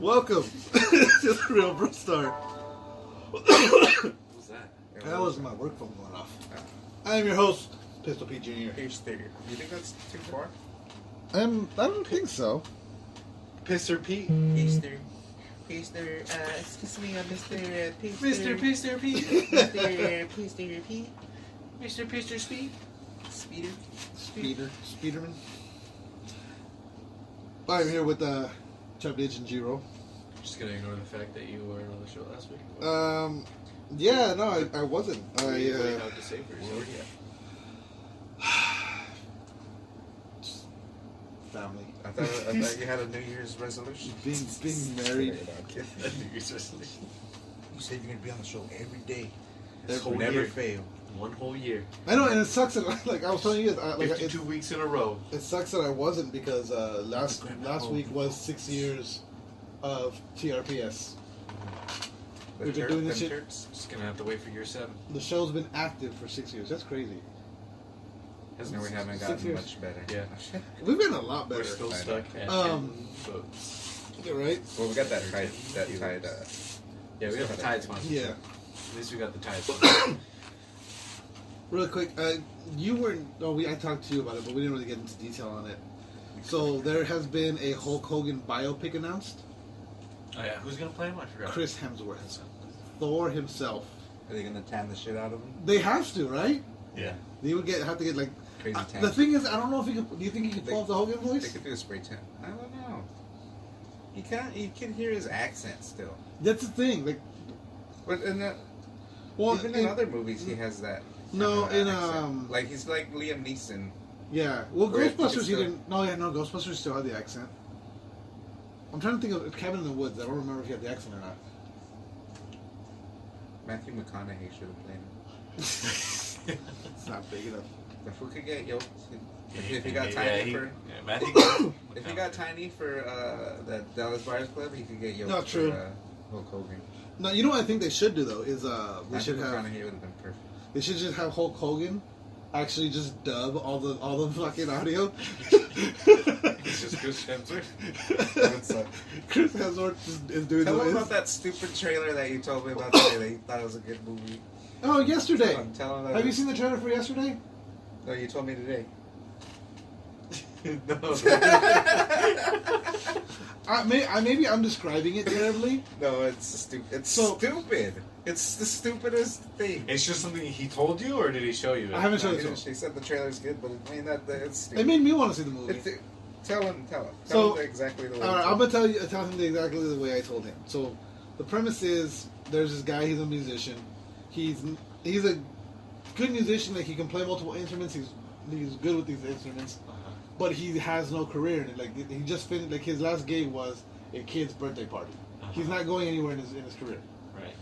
Welcome to the Real Bro Star. What was that? That was my work phone going off. I am your host, Pistol Pete Jr. Page 30. You think that's too far? I don't think so. Pisser Pete. Page 30. Page 30. Excuse me, Mr. Page 30. Mr. Pisser Pete. Mr. Page 30 Pete. Mr. Pisser Speed. Speederman. I'm here with Chubb Ditch and G-Roll. Just gonna ignore the fact that you weren't on the show last week. Yeah, no, I wasn't. What do you have to say for yourself? Family. I thought you had a New Year's resolution. Being married. New Year's resolution. You said you're going to be on the show every day. This whole Never year. fail. One whole year. I know, and it sucks that, like I was telling you, 52 weeks in a row. it sucks that I wasn't because last week was 6 years of TRPS. We've been doing this shit. Just gonna have to wait for year 7. The show's been active for 6 years. That's crazy. And we haven't 6 gotten years. much better. Yeah. We've been a lot better. We're still stuck at 10 votes. Yeah, right? Well, we got that tied. Yeah, we got the Tide sponsor. Yeah. At least we got the Tide sponsor. Really quick, you weren't. Oh, I talked to you about it, but we didn't really get into detail on it. So there has been a Hulk Hogan biopic announced. Oh yeah, who's gonna play him? I forgot. Chris Hemsworth, Thor himself. Are they going to tan the shit out of him? They have to, right? Yeah. They would have to get like. Crazy tan. The thing is, I don't know if he could. Do you think he could pull off the Hogan They voice? could do a spray tan. I don't know. You can hear his accent still. That's the thing. Like, But in that, well, even in other movies, he has that. No, kind of in accent. like he's like Liam Neeson. yeah. Well, Where it- Ghostbusters, it's he still- didn't. No, Ghostbusters still had the accent. I'm trying to think of Cabin in the Woods. I don't remember if he had the accent or not. Matthew McConaughey should have played him. It's not big enough. If we could get yoked, if he got Yeah, tiny for, Matthew. if he got tiny for the Dallas Buyers Club, he could get yoked No, true. for Hulk Hogan. No, you know what I think they should do though is they Matthew should have McConaughey would have been perfect. they should just have Hulk Hogan actually just dub all the fucking audio. It's just Chris Hemsworth. Chris Hemsworth is doing Tell the him is. about that stupid trailer that you told me about today that you thought it was a good movie. Oh, yesterday. Tell him that Have you seen the trailer for yesterday? No, you told me today. No. Maybe I'm describing it terribly. No, it's stupid. It's So- stupid. It's the stupidest thing. It's just something he told you, or did he show you? I haven't No, shown it to him. she said the trailer's good, but I mean that's stupid. It made me want to see the movie. Tell him. So- Tell him exactly the way. All right, I'm gonna tell him exactly the way I told him. So, the premise is there's this guy. He's a musician. He's a good musician. Like he can play multiple instruments. He's good with these instruments, but he has no career in it. Like he just finished. Like his last gig was a kid's birthday party. He's not going anywhere in his career. Right.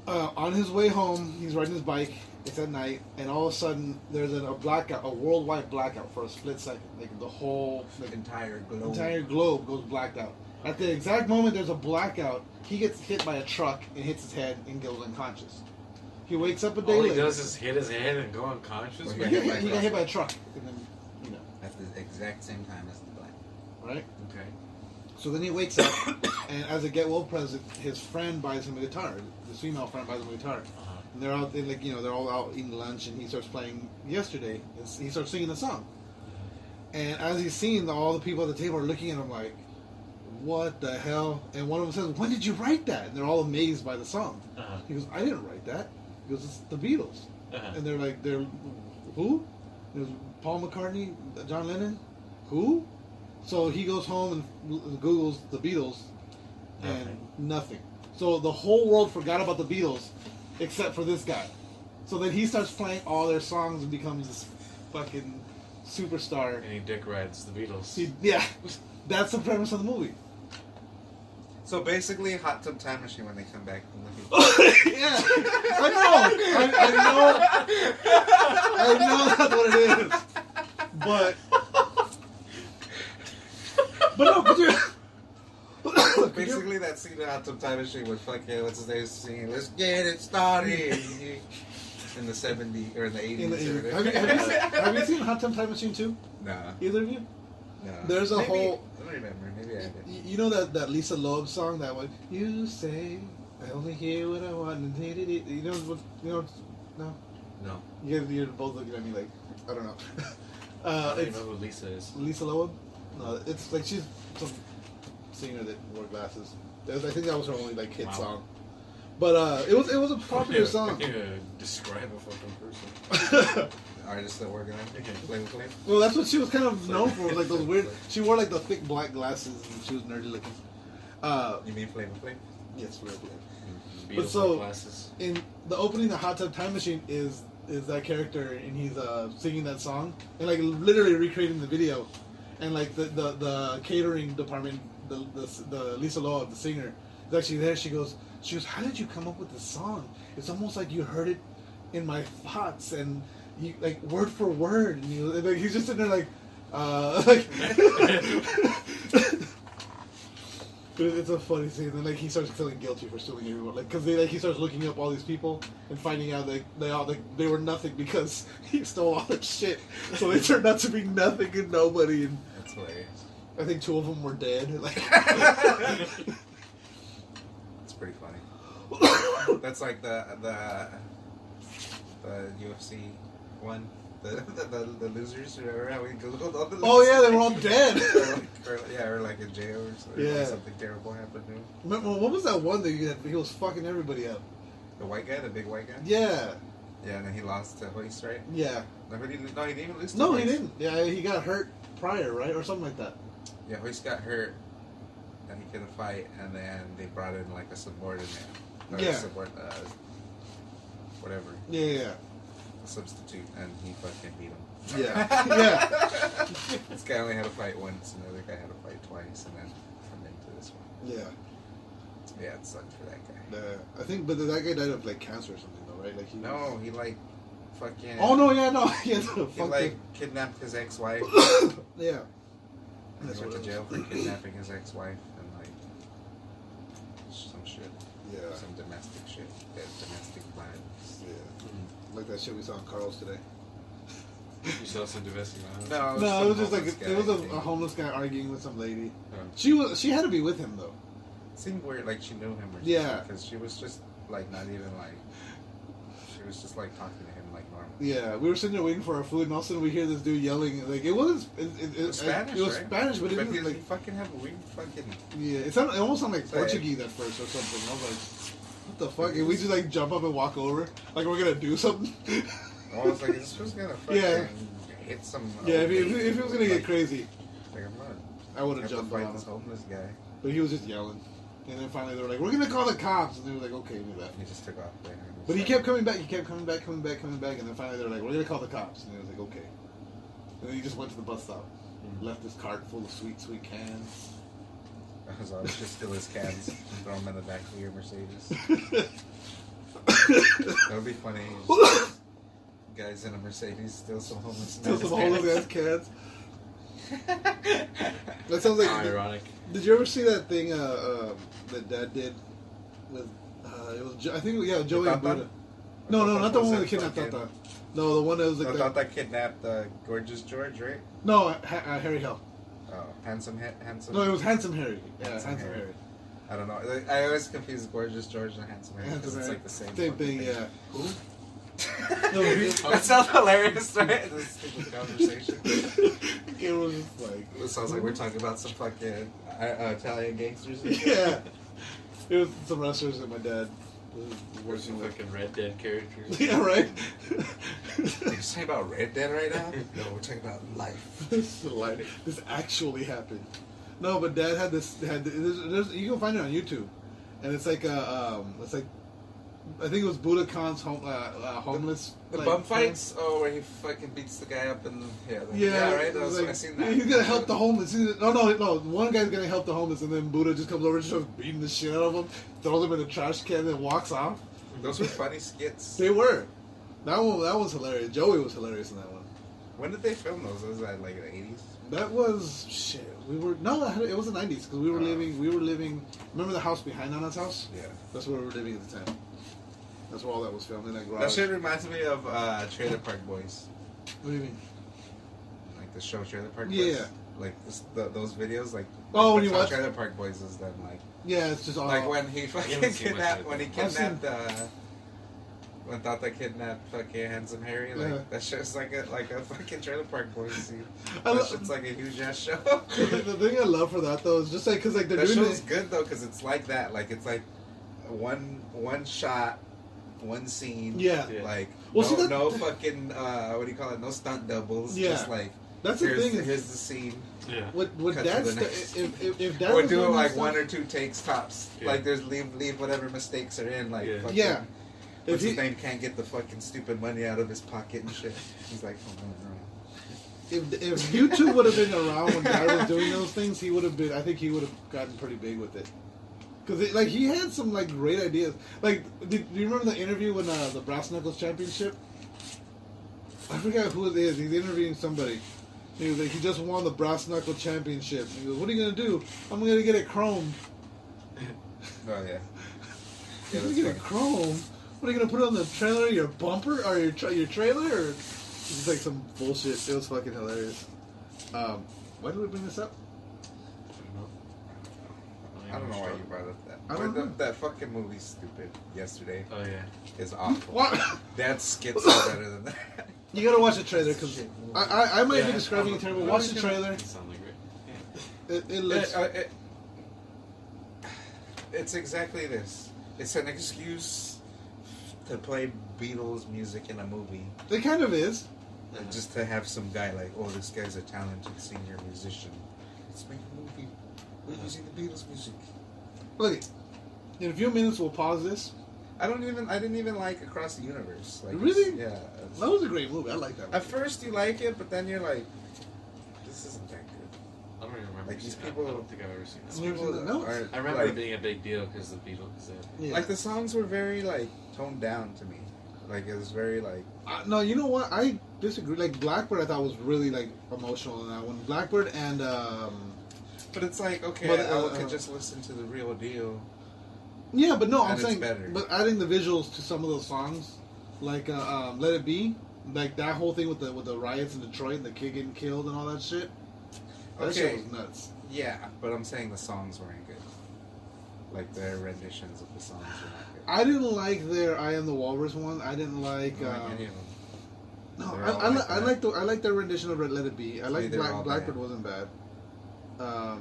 On his way home, he's riding his bike. It's at night, and all of a sudden, there's a blackout, a worldwide blackout for a split second. Like the whole entire globe goes blacked out. At the exact moment there's a blackout, he gets hit by a truck and hits his head and goes unconscious. He wakes up a day All he later. does is hit his head and go unconscious. Well, He got hit by a truck, and then at the exact same time as the black. right. Okay. So then he wakes up, and as a get well present, his friend buys him a guitar. His female friend buys him a guitar. And they're out, they're all out eating lunch, and he starts playing Yesterday. He starts singing the song. And as he's singing, all the people at the table are looking at him like, what the hell? And one of them says, when did you write that? And they're all amazed by the song. He goes, I didn't write that. He goes, it's the Beatles. And they're like, who? It was Paul McCartney, John Lennon? Who? So he goes home and Googles the Beatles, and nothing. So the whole world forgot about the Beatles, except for this guy. So then he starts playing all their songs and becomes this fucking superstar. And he dick rides the Beatles. Yeah, that's the premise of the movie. So basically, Hot Tub Time Machine when they come back from the Yeah, I know that's what it is. But no, could you? Basically, that scene in Hot Tub Time Machine with fucking what's his name singing "Let's Get It Started" in the 70s or in the 80s. Have you seen Hot Tub Time Machine 2? Nah. Either of you? No. There's a Maybe, whole. I don't remember. Maybe I did. You know that Lisa Loeb song, that one. You say I only hear what I want, and you know what? You know, no. No. You're both looking at me like I don't know. I don't even It's know who Lisa is. Lisa Loeb. No, it's like she's some singer that wore glasses. I think that was her only like hit Wow. song. But it was a popular song. Describe a fucking person. Artists that work on it. Flavor Flav. Well, that's what she was kind of known for. Like those weird. She wore like the thick black glasses, and she was nerdy looking. You mean Flavor Flav? Yes, Flavor Flav. Beatles But so- glasses. In the opening, the Hot Tub Time Machine is that character, and he's singing that song and like literally recreating the video, and like the catering department, the Lisa Loeb, the singer, is actually there. She goes, how did you come up with this song? It's almost like you heard it in my thoughts, and you like word for word, and you like he's just sitting there like, like. But it's a funny scene. Then like he starts feeling guilty for stealing everyone, like because he starts looking up all these people and finding out they were nothing because he stole all their shit. So they turned out to be nothing and nobody. And That's hilarious. I think 2 of them were dead. Like It's pretty funny. That's like the UFC one. The losers, remember how we googled all the losers? oh yeah, they were all dead. or like in jail or something. Yeah. Something terrible happened to him. Remember, what was that one that he was fucking everybody up? The white guy, the big white guy? Yeah, Yeah, and then he lost to Hoist, right? yeah. No, he didn't even lose to No, Hoist. he didn't. Yeah, he got hurt prior, right, or something like that. Yeah, Hoist got hurt, and he couldn't fight, and then they brought in like a subordinate. Or Yeah. Whatever. Yeah. A substitute, and he fucking beat him. Yeah. Yeah. This guy only had to fight once, and the other guy had to fight twice, and then come into this one. Yeah. Yeah, it sucked for that guy. I think, but that guy died of like cancer or something, though, right? Like he. No, he like fucking. Oh no! Yeah, no. He He like kidnapped his ex-wife. Yeah. And That's he went what to it jail for kidnapping his ex-wife and like some shit, Yeah. some domestic shit, domestic violence. Yeah. Like that shit we saw in Carl's today. You saw some domestic violence? No, it was just like homeless it was guy. a homeless guy arguing with some lady. Yeah. She had to be with him though. It seemed weird, like she knew him or something. Yeah. Because she was just like not even like. She was just like talking to him like normal. Yeah, we were sitting there waiting for our food, and all of a sudden we hear this dude yelling. Like it wasn't. It was Spanish, It was right? Spanish, but it But was he like fucking have a weird fucking. yeah. It almost sounded like Say it. Portuguese at first or something. I was like, what the fuck? And we just like jump up and walk over, like we're gonna do something. I was like, this was gonna fucking Yeah. hit some. Yeah, if it was gonna get like, crazy, Like I'm not. I would I have have to jumped fight on this him. homeless guy. But he was just yelling. And then finally they were like, we're gonna call the cops. And they were like, okay, we left. He just took off there. But he kept coming back, and then finally they were like, we're gonna call the cops. And he was like, okay. And then he just went to the bus stop. Left his cart full of sweet, sweet cans. I was always just steal his cans and throw them in the back of your Mercedes. That would be funny. Guys in a Mercedes steal some homeless Still some man's homeless cans. ass cans. That sounds like. Ironic. Did you ever see that thing that Dad did with? It was I think Joey and Tata? Buddha. No, not the one with the Was kidnapped that Tata. No, the one that was like I that. thought that kidnapped Gorgeous George, right? No, Harry Hell. Oh, handsome. No, it was Handsome Harry. Yeah, Handsome Handsome Harry. Harry. I don't know. I always confuse Gorgeous George and Handsome Harry because Handsome it's Harry. like the same. Same fucking thing, yeah. Who? No, he- That sounds hilarious, right? This stupid conversation. It was just like. It sounds like we're talking about some fucking Italian gangsters. Yeah. It was some wrestlers that my dad was Or some working with. fucking Red Dead characters. Yeah, right? Are you talking about Red Dead right now? No, we're talking about life. This actually happened. No, but Dad had this. You can find it on YouTube, and it's like I think it was Buddha Khan's homeless. The like, bum fights? Oh, where he fucking beats the guy up and Yeah, right. it was like, I seen that. he's gonna help the homeless. No. One guy's gonna help the homeless, and then Buddha just comes over and starts beating the shit out of him, throws him in a trash can, and walks off. Those were funny skits. They were. That was hilarious. Joey was hilarious in that one. When did they film those? Was that like the 80s? That was shit. It was the 90s because we were living. Remember the house behind Nana's house? Yeah. That's where we were living at the time. That's where all that was filmed in that garage. That shit reminds me of Trailer Park Boys. What do you mean? Like the show Trailer Park Yeah. Boys. like those videos, like Oh, when the you watch- Trailer Park Boys is them, like Yeah, it's just all like when he haven't fucking seen much kidnapped of it. when he I've seen- kidnapped when Tata kidnapped fucking Handsome Harry, like Yeah. that shit's like a fucking Trailer Park Boys scene. I That lo- shit's like a huge ass show. the thing I love for that though is just like because like they're That doing show's it. good though, because it's like that. Like it's like one shot, one scene. Yeah. Yeah. Like Well, see, no that- fucking what do you call it? No stunt doubles. Yeah. Just like That's the here's thing. is- here's the scene. Yeah. What Cut to that's the next. if that Or was do doing like that one stuff- or two takes tops. Yeah. Like there's leave whatever mistakes are in. Like Yeah. fucking, Yeah. What's If his he- name can't get the fucking stupid money out of his pocket and shit. He's like, oh, no. if YouTube would have been around when Dad was doing those things, he would have been. I think he would have gotten pretty big with it. Because like he had some like great ideas. Like, do you remember the interview when the Brass Knuckles Championship? I forgot who it is. He's interviewing somebody. He was like, he just won the Brass Knuckle Championship. He goes, "What are you gonna do? I'm gonna get it chromed." Oh yeah. You're Yeah, gonna get that's it funny. chrome. What are you gonna put on the trailer? Your bumper or your trailer? Or it's like some bullshit. It was fucking hilarious. Why did we bring this up? I don't know why you brought up that. I don't know. That fucking movie Stupid yesterday Oh yeah. is awful. What? That skits are better than that. You gotta watch the trailer because I might be Yeah, describing it terrible. Watch the trailer. It sounds like great. It looks. It's exactly this. It's an excuse to play Beatles music in a movie. It kind of is. And just to have some guy like, oh, this guy's a talented senior musician. Let's make a movie. We're using the Beatles music. Look, in a few minutes we'll pause this. I didn't even like Across the Universe. Like, Really? Yeah. That was a great movie. I like that At movie. first you like it, but then you're like, this isn't that good. I don't even remember. Like, these seeing people- that. I don't think I've ever seen These that. people- No. are, I remember like, it being a big deal because the Beatles. Yeah. like the songs were very like toned down to me. Like it was very like No, you know what? I disagree. Like Blackbird, I thought was really like emotional in that one. Blackbird and but it's like okay, But, I could just listen to the real deal. yeah, but no, And I'm it's saying, better. but adding the visuals to some of those songs, like "Let It Be," like that whole thing with the riots in Detroit and the kid getting killed and all that shit. That shit Okay. was nuts. Yeah, but I'm saying the songs weren't good. Like their renditions of the songs were not good. I didn't like their "I Am the Walrus" one. I didn't like. I don't like any of them. No, They're I all like that. I like their rendition of "Let It Be." I like they're all Blackbird bad. wasn't bad. To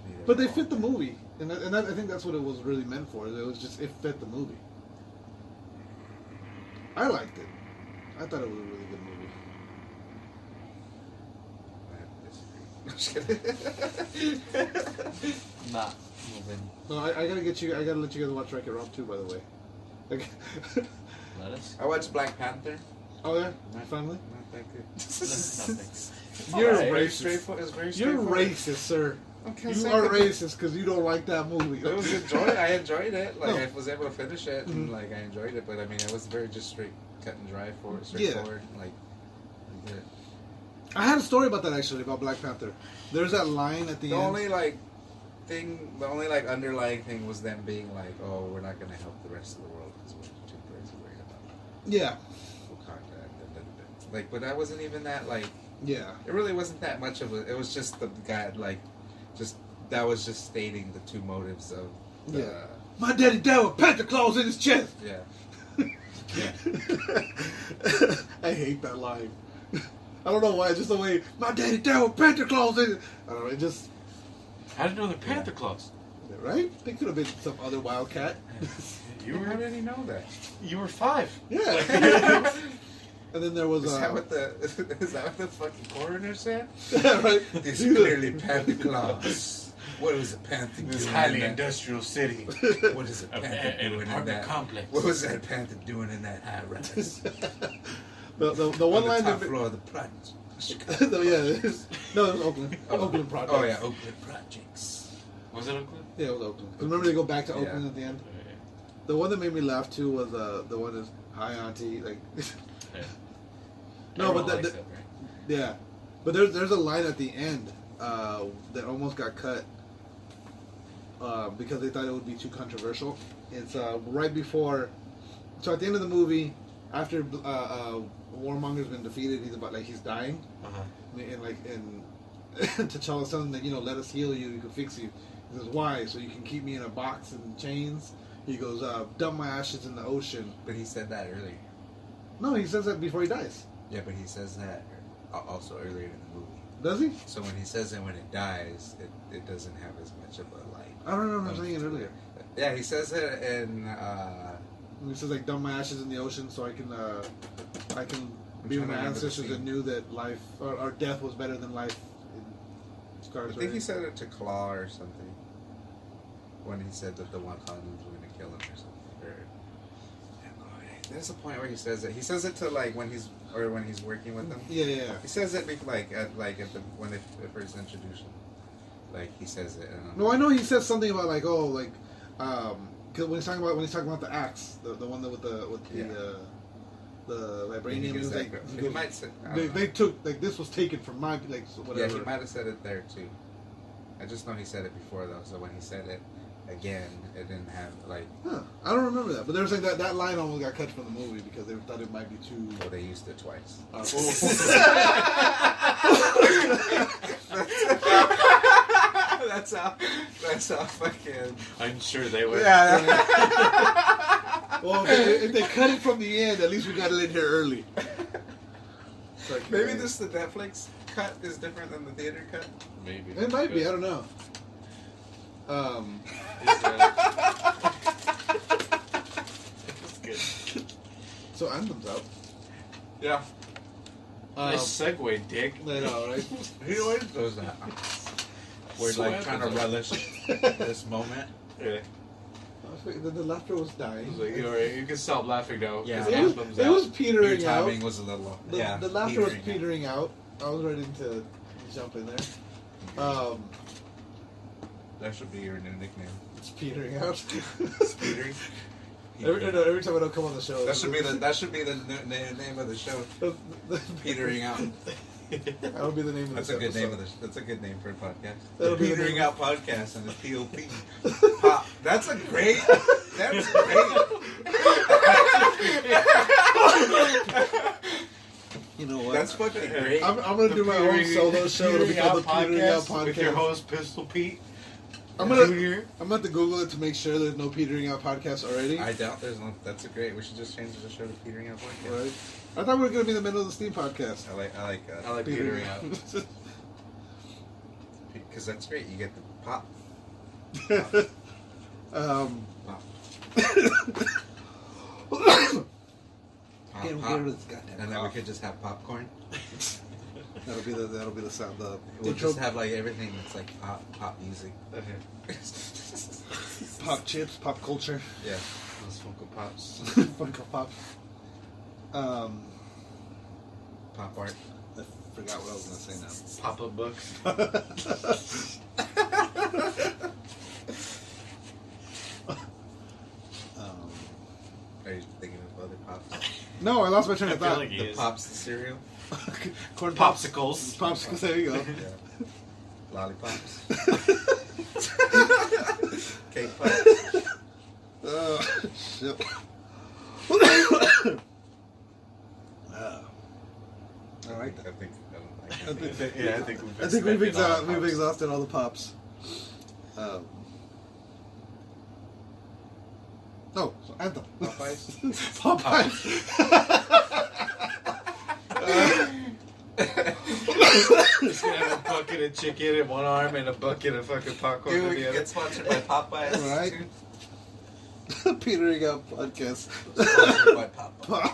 me, But they all fit the bad. movie, and I think that's what it was really meant for. It was just it fit the movie. I liked it. I thought it was a really good movie. I disagree. Not moving. No, I gotta get you. I gotta let you guys watch Wreck-It Ralph too. By the way. Like, Lettuce. I watched Black Panther. oh yeah, Not- finally. Not that good. Nothing. You're Alright, very racist. straightforward. It's very You're straightforward. racist, sir. Okay, You so are I could- racist because you don't like that movie. It was enjoyed. I enjoyed it. Like No. I was able to finish it, and Mhm. like I enjoyed it. But I mean, it was very just straight, cut and dry for straightforward. Like, yeah. I had a story about that actually about Black Panther. There's that line at the the end. only like thing, the only like underlying thing was them being like, "Oh, we're not going to help the rest of the world because we're too busy worried about Yeah, Wakanda." And like, but that wasn't even that like. yeah. It really wasn't that much of a. It was just the guy like, just that was just stating the two motives of. The, Yeah. My daddy died with Panther claws in his chest. Yeah. I hate that line. I don't know why. It's just the way my daddy died with Panther claws in. I don't know. It just How did you know they're Panther claws? right. They could have been some other wildcat. How did he know that? You were 5. Yeah. And then there was Is that what the fucking coroner said? right. These are clearly panther claws. What is a panther This doing highly in that? industrial city. What is a An panther doing in apartment that? complex. What was that panther doing in that high rise? the one On line the top that floor of the project. it was Oakland. Oakland Project. Oh yeah, Oakland Projects. Was it Oakland? Yeah, it was Oakland. 'Cause remember they go back to Yeah. Oakland at the end. Oh, yeah. The one that made me laugh too was the one that's hi auntie like Yeah. no, but Everyone likes that, right? yeah, but there's a line at the end that almost got cut because they thought it would be too controversial. It's right before, so at the end of the movie, after Warmonger's been defeated, he's dying, Uh-huh. and T'Challa's telling him that let us heal you, we can fix you. He says, why? So you can keep me in a box and chains. He goes, dump my ashes in the ocean. But he said that earlier. No, he says that before he dies. Yeah, but he says that also earlier in the movie. Does he? So when he says it when it dies, it doesn't have as much of a light. I don't remember saying it earlier. Yeah, he says it in. He says dump my ashes in the ocean so I can be with my ancestors and knew that life or death was better than life. I think he said it to Claw or something. When he said that the Wakandans were going to kill him or something. There's a point where he says it. He says it to when he's working with them. Yeah. He says it when they first introduce him. He says it. No, I know he says something about cause when he's talking about the axe, the one that with the vibranium. He was he might say, they took this was taken from my whatever. Yeah, he might have said it there too. I just know he said it before though. So when he said it again, it didn't have Huh. I don't remember that, but they were saying that line almost got cut from the movie because they thought it might be too. Well, they used it twice. That's how fucking. I'm sure they would. Yeah. Well, if they cut it from the end, at least we got it in here early. Maybe the Netflix cut is different than the theater cut. Maybe. It might be. I don't know. It's good. So Anthem's out. Yeah. Nice segue, Dick. I know, right? He always does that. We're trying to relish this moment. Yeah. The laughter was dying. You can stop laughing now. Yeah. It was petering Your out. timing was a little off. The laughter was petering out. I was ready to jump in there. That should be your new nickname. It's petering out. Petering. Every time I don't come on the show, That should be the name of the show. Petering out. That would be the name of That's the a good episode. name that's a good name for a podcast. That'll be the Petering name. Out Podcast and the POP. Pop. That's great. You know what? That's fucking great. I'm going to do my own solo show. It'll be called the Petering Out Podcast. With your host, Pistol Pete. I'm gonna have to Google it to make sure there's no Petering Out podcast already. I doubt there's no. That's a great. We should just change the show to Petering Out Podcast. Right. I thought we were gonna be in the middle of the Steam podcast. I like Petering Out. Because that's great. You get the pop. Pop. Get rid of this goddamn. And then we could just have popcorn. That'll be the sound. We'll just have everything that's pop music. Pop chips, pop culture. Yeah. Those Funko Pops. Funko Pop. Pop art. I forgot what I was gonna say now. Pop-up books. Are you thinking of other pops? No, I lost my train of I feel thought. like he The is. pops, the cereal. Corn Popsicles. Popsicles. There you go. Yeah. Lollipops. Cake pops. Shit. All right. I think we've exhausted all the pops. No, so Anthem. Popeyes? Popeyes. Just gonna have a bucket of chicken in one arm and a bucket of fucking popcorn in Dude, the other. get sponsored by Popeyes. Right. Petering Out podcast. Sponsored by Popeyes.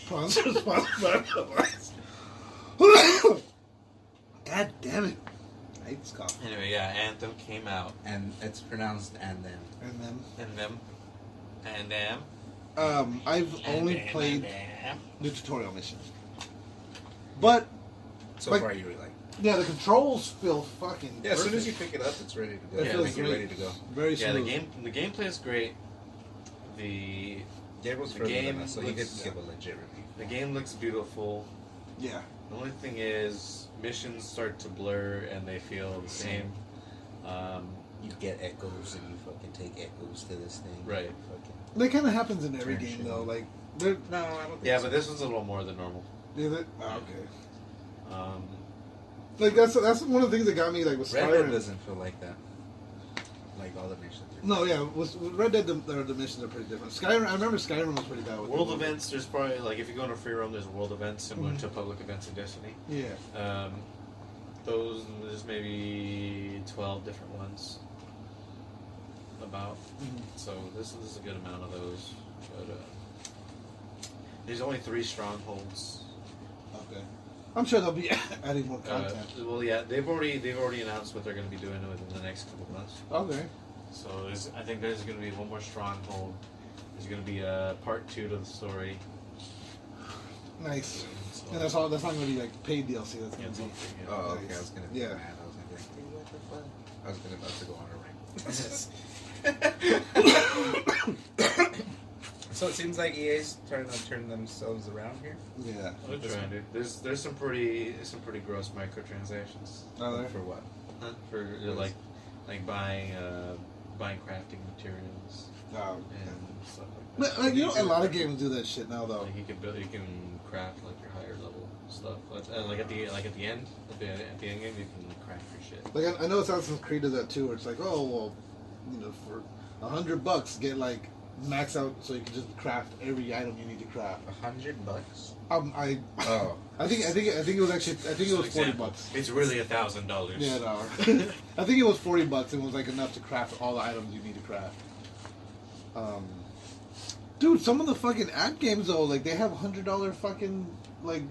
Sponsored by Popeyes. God damn it. I hate this coffee. Anyway, yeah, Anthem came out. And it's pronounced and then. And them. I've only played the tutorial missions. But So far you really like it. yeah, the controls feel fucking Yeah, as soon as you perfect. pick it up, it's ready to go. It Yeah, feels make it great. ready to go. Very Yeah, smooth. the gameplay is great. The Gabriel's The further game than us, so he could looks- give a legit review. the game looks beautiful. Yeah. The only thing is missions start to blur and they feel the same. You get echoes and you fucking take echoes to this thing. Right. Fucking That kind of happens in every Turn game, shit though. on. Like They're, No, I don't think Yeah, so. but this one's a little more than normal. is it? Oh, okay. Um, That's one of the things that got me like with Red Dead Skyrim. doesn't feel like that. Like all the missions. No, yeah, with Red Dead, the missions are pretty different. Skyrim, I remember Skyrim was pretty bad with world the events, there's probably, like, if you go into free roam, there's world events similar to public events in Destiny. Yeah. Those, there's maybe 12 different ones about. So this is a good amount of those. But there's only 3 strongholds. Okay. I'm sure they'll be adding more content. Well, yeah, they've already announced what they're going to be doing within the next couple months. Okay. So I think there's going to be one more stronghold. There's going to be a part 2 to the story. Nice. So, And that's all. That's not going to be like paid DLC. That's yeah, going it's to all be. free, yeah. Oh, okay. I was gonna be Yeah. mad. I was gonna be like, hey, what the fuck? I was gonna about to go on a rant. So it seems like EA's trying to turn themselves around here. Yeah. They're trying to. There's some pretty gross microtransactions. Are there? For what? Huh? For like buying crafting materials Oh, and stuff like But, that. like, you know, a lot of games do that shit now, though. Like you can craft like your higher level stuff. Like at the end end game you can craft your shit. Like I know Assassin's Creed does that too, where it's like, oh well, you know, for $100, get like max out so you can just craft every item you need to craft. $100? I Oh. I think it was actually it was $40. It's really $1,000. Yeah, no. I think it was $40. It was like enough to craft all the items you need to craft. Dude, some of the fucking app games though, like they have $100 fucking like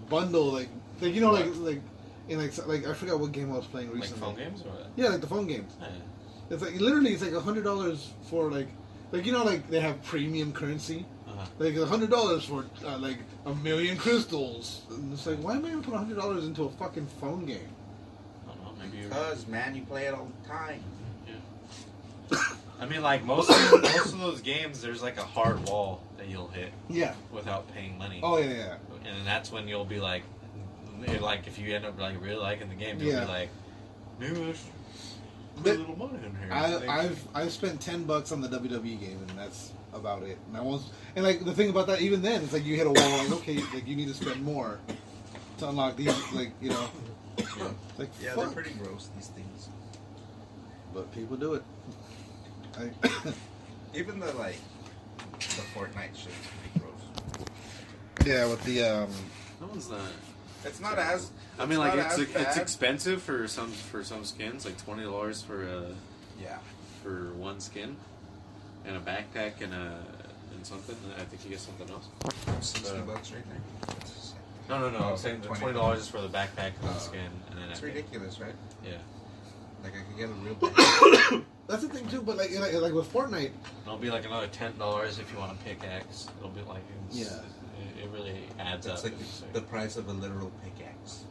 bundle like you know like in like I forgot what game I was playing Like recently. phone games or what? Yeah, like the phone games. Yeah. It's like literally it's like $100 for like you know like they have premium currency. Uh-huh. Like $100 for like 1,000,000 crystals. And it's like, why am I gonna put $100 into a fucking phone game? I don't know, maybe you're... Because, man, you play it all the time. Yeah. I mean, like most of those games, there's like a hard wall that you'll hit Yeah. without paying money. Oh yeah. And that's when you'll be like if you end up like really liking the game, you'll Yeah. be like, maybe I should put But a little money in here. I've spent $10 on the WWE game and that's about it. And I was like the thing about that, even then, it's like you hit a wall. Like okay, like you need to spend more to unlock these. Like you know, like Yeah, fuck. they're pretty gross, these things. But people do it. Even the Fortnite shit is pretty gross. Yeah, with the That one's not. It's not as. I mean, like not as it's bad. expensive for some skins, like $20 Yeah. for one skin, and a backpack and something. And I think you get something else. $60 right there. No. Oh, I'm saying the $20. $20 is for the backpack and the skin, and then It's I think- ridiculous, right? Yeah. Like I could get a real bad. that's the thing too. But like with Fortnite, It'll be like another $10 if you want a pickaxe. It'll be like it really adds It's up. like It's the price of a literal pickaxe.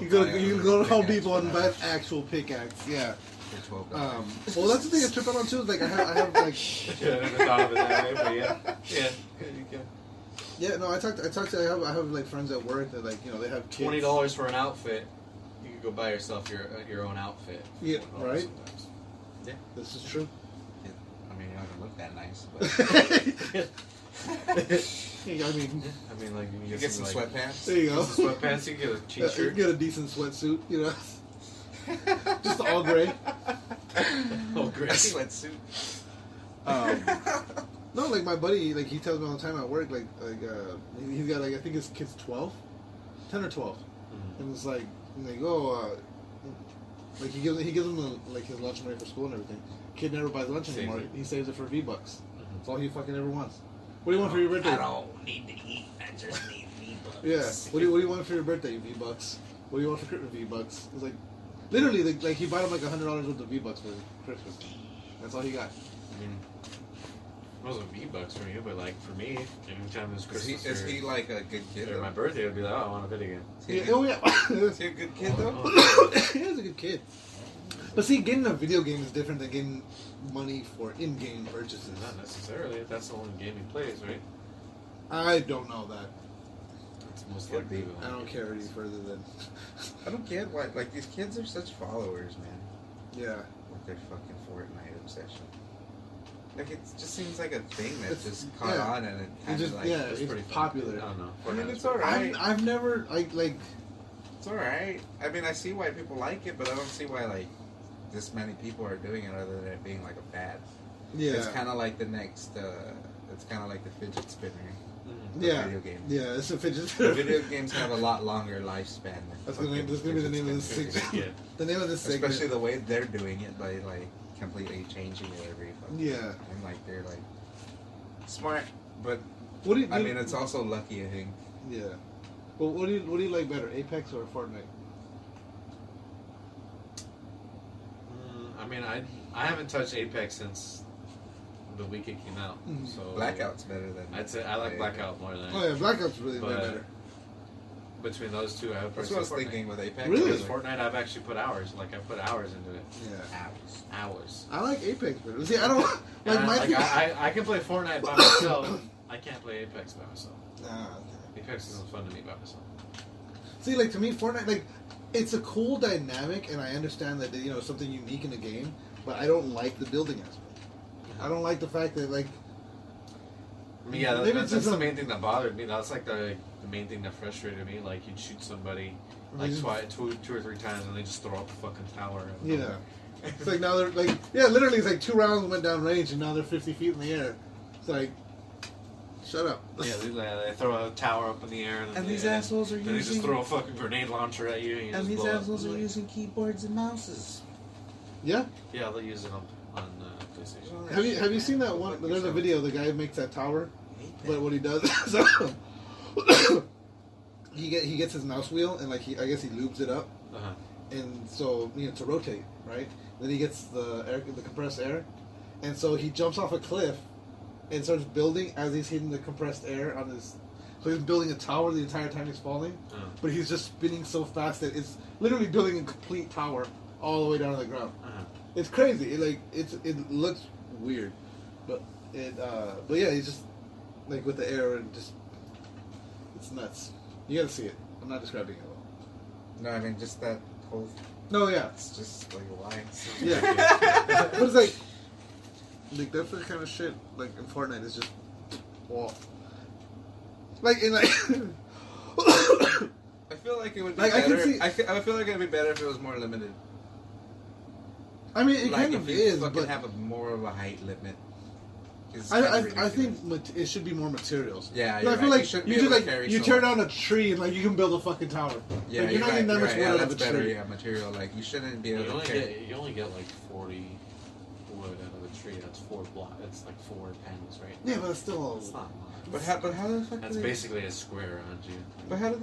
you You go to Home Depot and buy an actual pickaxe. Yeah. for $12. Well, that's the thing I trip out on too. Is like I have like yeah, I never thought of it that way, but yeah. yeah. No, I have like friends at work that like you know they have kids. $20 for an outfit. You could go buy yourself your own outfit. for Yeah, $20 right. sometimes. Yeah. This is true. I mean, you're not gonna look that nice, but Yeah, I mean, like you you can get some like, sweatpants. there you go. some sweatpants. You can get a You t-shirt. get a decent sweatsuit, you know. Just all gray. Oh, great. Sweatsuit. No, like my buddy, like he tells me all the time at work, he's got like I think his kid's 12, 10 or 12, and it's like like he gives him like his lunch money for school and everything. Kid never buys lunch anymore. Saves it. He saves it for V-Bucks. That's all he fucking ever wants. What do you want for your birthday? I don't need to eat. I just need V-Bucks. Yeah. What do you want for your birthday? V-Bucks. What do you want for Christmas? V-Bucks. It's like literally like he bought him like $100 worth of V-Bucks for Christmas. That's all he got. I mean, it wasn't V-Bucks for you, but like for me, anytime it was Christmas Is he like a good kid? or Though? my birthday, I'd be like, oh, I want a video game. Is he, Oh yeah. is he a good kid though? He is a good kid. But see, getting a video game is different than getting money for in-game purchases. Not necessarily. If that's the only game he plays, right? I don't know that. It's most Could likely. be. the I only don't game care he any plays. further than. I don't get why. Like these kids are such followers, man. Yeah. With their fucking Fortnite obsession. Like it just seems like a thing that It's- just caught yeah. on and it It kind just of like yeah, it's it's pretty fun. popular. I don't know. I mean, Fortnite it's is pretty alright. I've never like It's alright. I mean, I see why people like it, but I don't see why like this many people are doing it other than it being like a fad. yeah It's kind of like the next. It's kind of like the fidget spinner. Mhm. The yeah video game. yeah it's a fidget The spinner. video games have a lot longer lifespan. Than That's gonna fucking be the fidget name of this spinners. segment. Yeah. The name of this segment. Especially the way they're doing it by like completely changing it every fucking. Yeah. And like they're like smart, but What do you? I mean it's also lucky. I think. yeah. Well, what do you like better, Apex or Fortnite? I mean, I haven't touched Apex since the week it came out. Mhm. So Blackout's better than. I'd say I like Blackout more than Oh yeah, Blackout's really way But- better. between those two. I would That's personally what I was Fortnite. thinking with Apex. Really? Because Fortnite, I've actually put hours. Like I put hours into it. Yeah. Hours. I like Apex better. See, I don't like And my like, thing. I can play Fortnite by myself. I can't play Apex by myself. Ah, okay. Apex isn't fun to me by myself. See, like to me, Fortnite, like it's a cool dynamic, and I understand that you know something unique in the game, but I don't like the building aspect. I don't like the fact that like I mean, yeah, Maybe that's, it's that's just the a- main thing that bothered me. That's like the main thing that frustrated me. Like you'd shoot somebody like Mhm. two or three times, and they just throw out the fucking tower. yeah. It's like now they're like yeah, literally it's like 2 rounds went down range, and now they're 50 feet in the air. It's like shut up. Yeah, they throw a tower up in the air, and, And these then assholes are they just using. throw a fucking grenade launcher at you, and you And just these blow up. assholes are Like, using keyboards and mouses. Yeah. Yeah, they'll use it on PlayStation. Have you seen that one? There's a video. The guy makes that tower, but what he does, so he gets his mouse wheel and like I guess he lubes it up, Uh-huh. and so to rotate, right? Then he gets the compressed air, and so he jumps off a cliff and starts building as he's hitting the compressed air on his. So he's building a tower the entire time he's falling, but he's just spinning so fast that it's literally building a complete tower all the way down to the ground. Uh-huh. It's crazy. It looks weird, but yeah, he's just like with the air and just it's nuts. You gotta see it. I'm not describing it well. No, I mean just that whole. No, yeah, It's just like why. yeah. But it's like that's the kind of shit like in Fortnite is just wall. Like in like. I feel like it would be Like, I can better. see- I feel like it'd be better if it was more limited. I mean, it Like kind if of you is, fucking but have more of a height limit. 'Cause it's I kinda ridiculous. think it should be more materials. Yeah, But you're I feel right. like You shouldn't you be just able to like carry you so turn much. down a tree and like you can build a fucking tower. Yeah, Like, you're not getting that much yeah, wood out that's of a better. tree. Yeah, material. Like you shouldn't be You able to only carry. get like 40 wood out of a tree. That's 4 blocks. It's like 4 panels, right? Yeah, but it's still. It's not much. But how the fuck? That's do they, basically a square around you. But how do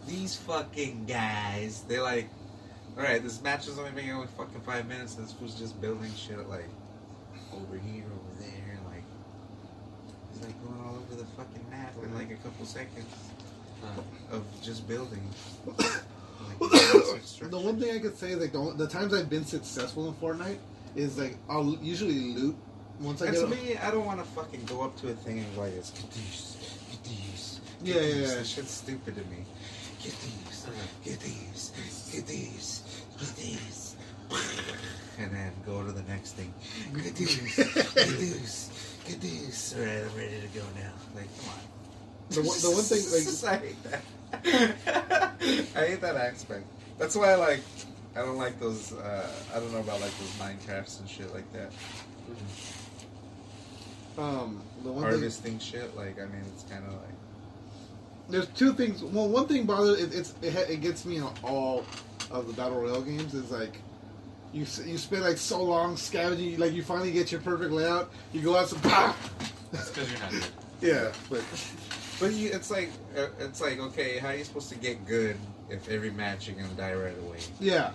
these fucking guys, they like, all right, this match is only making like fucking 5 minutes, and this was just building shit like over here, over there, like he's like going all over the fucking map in like a couple seconds of just building. Like, The one thing I could say is like the times I've been successful in Fortnite is like I'll usually loot once I And get. to me, I don't want to fucking go up to a thing and go like this. Get these. Yeah. That shit's stupid to me. Get these. Get these. Get these. Get these. And then go to the next thing. Get these. Get these. Get these. Alright, I'm ready to go now. Like, come on. The one thing like I hate that. I hate that aspect. That's why I don't like those. I don't know about like those Minecrafts and shit like that. the one thing Harvesting shit. Like, I mean, it's kind of like. there's two things. Well, one thing bothers it gets me in all of the battle royale games is like you spend like so long scavenging. Like you finally get your perfect layout. You go out some. That's because you're not good. Yeah, but It's like okay, how are you supposed to get good if every match you're gonna die right away? yeah.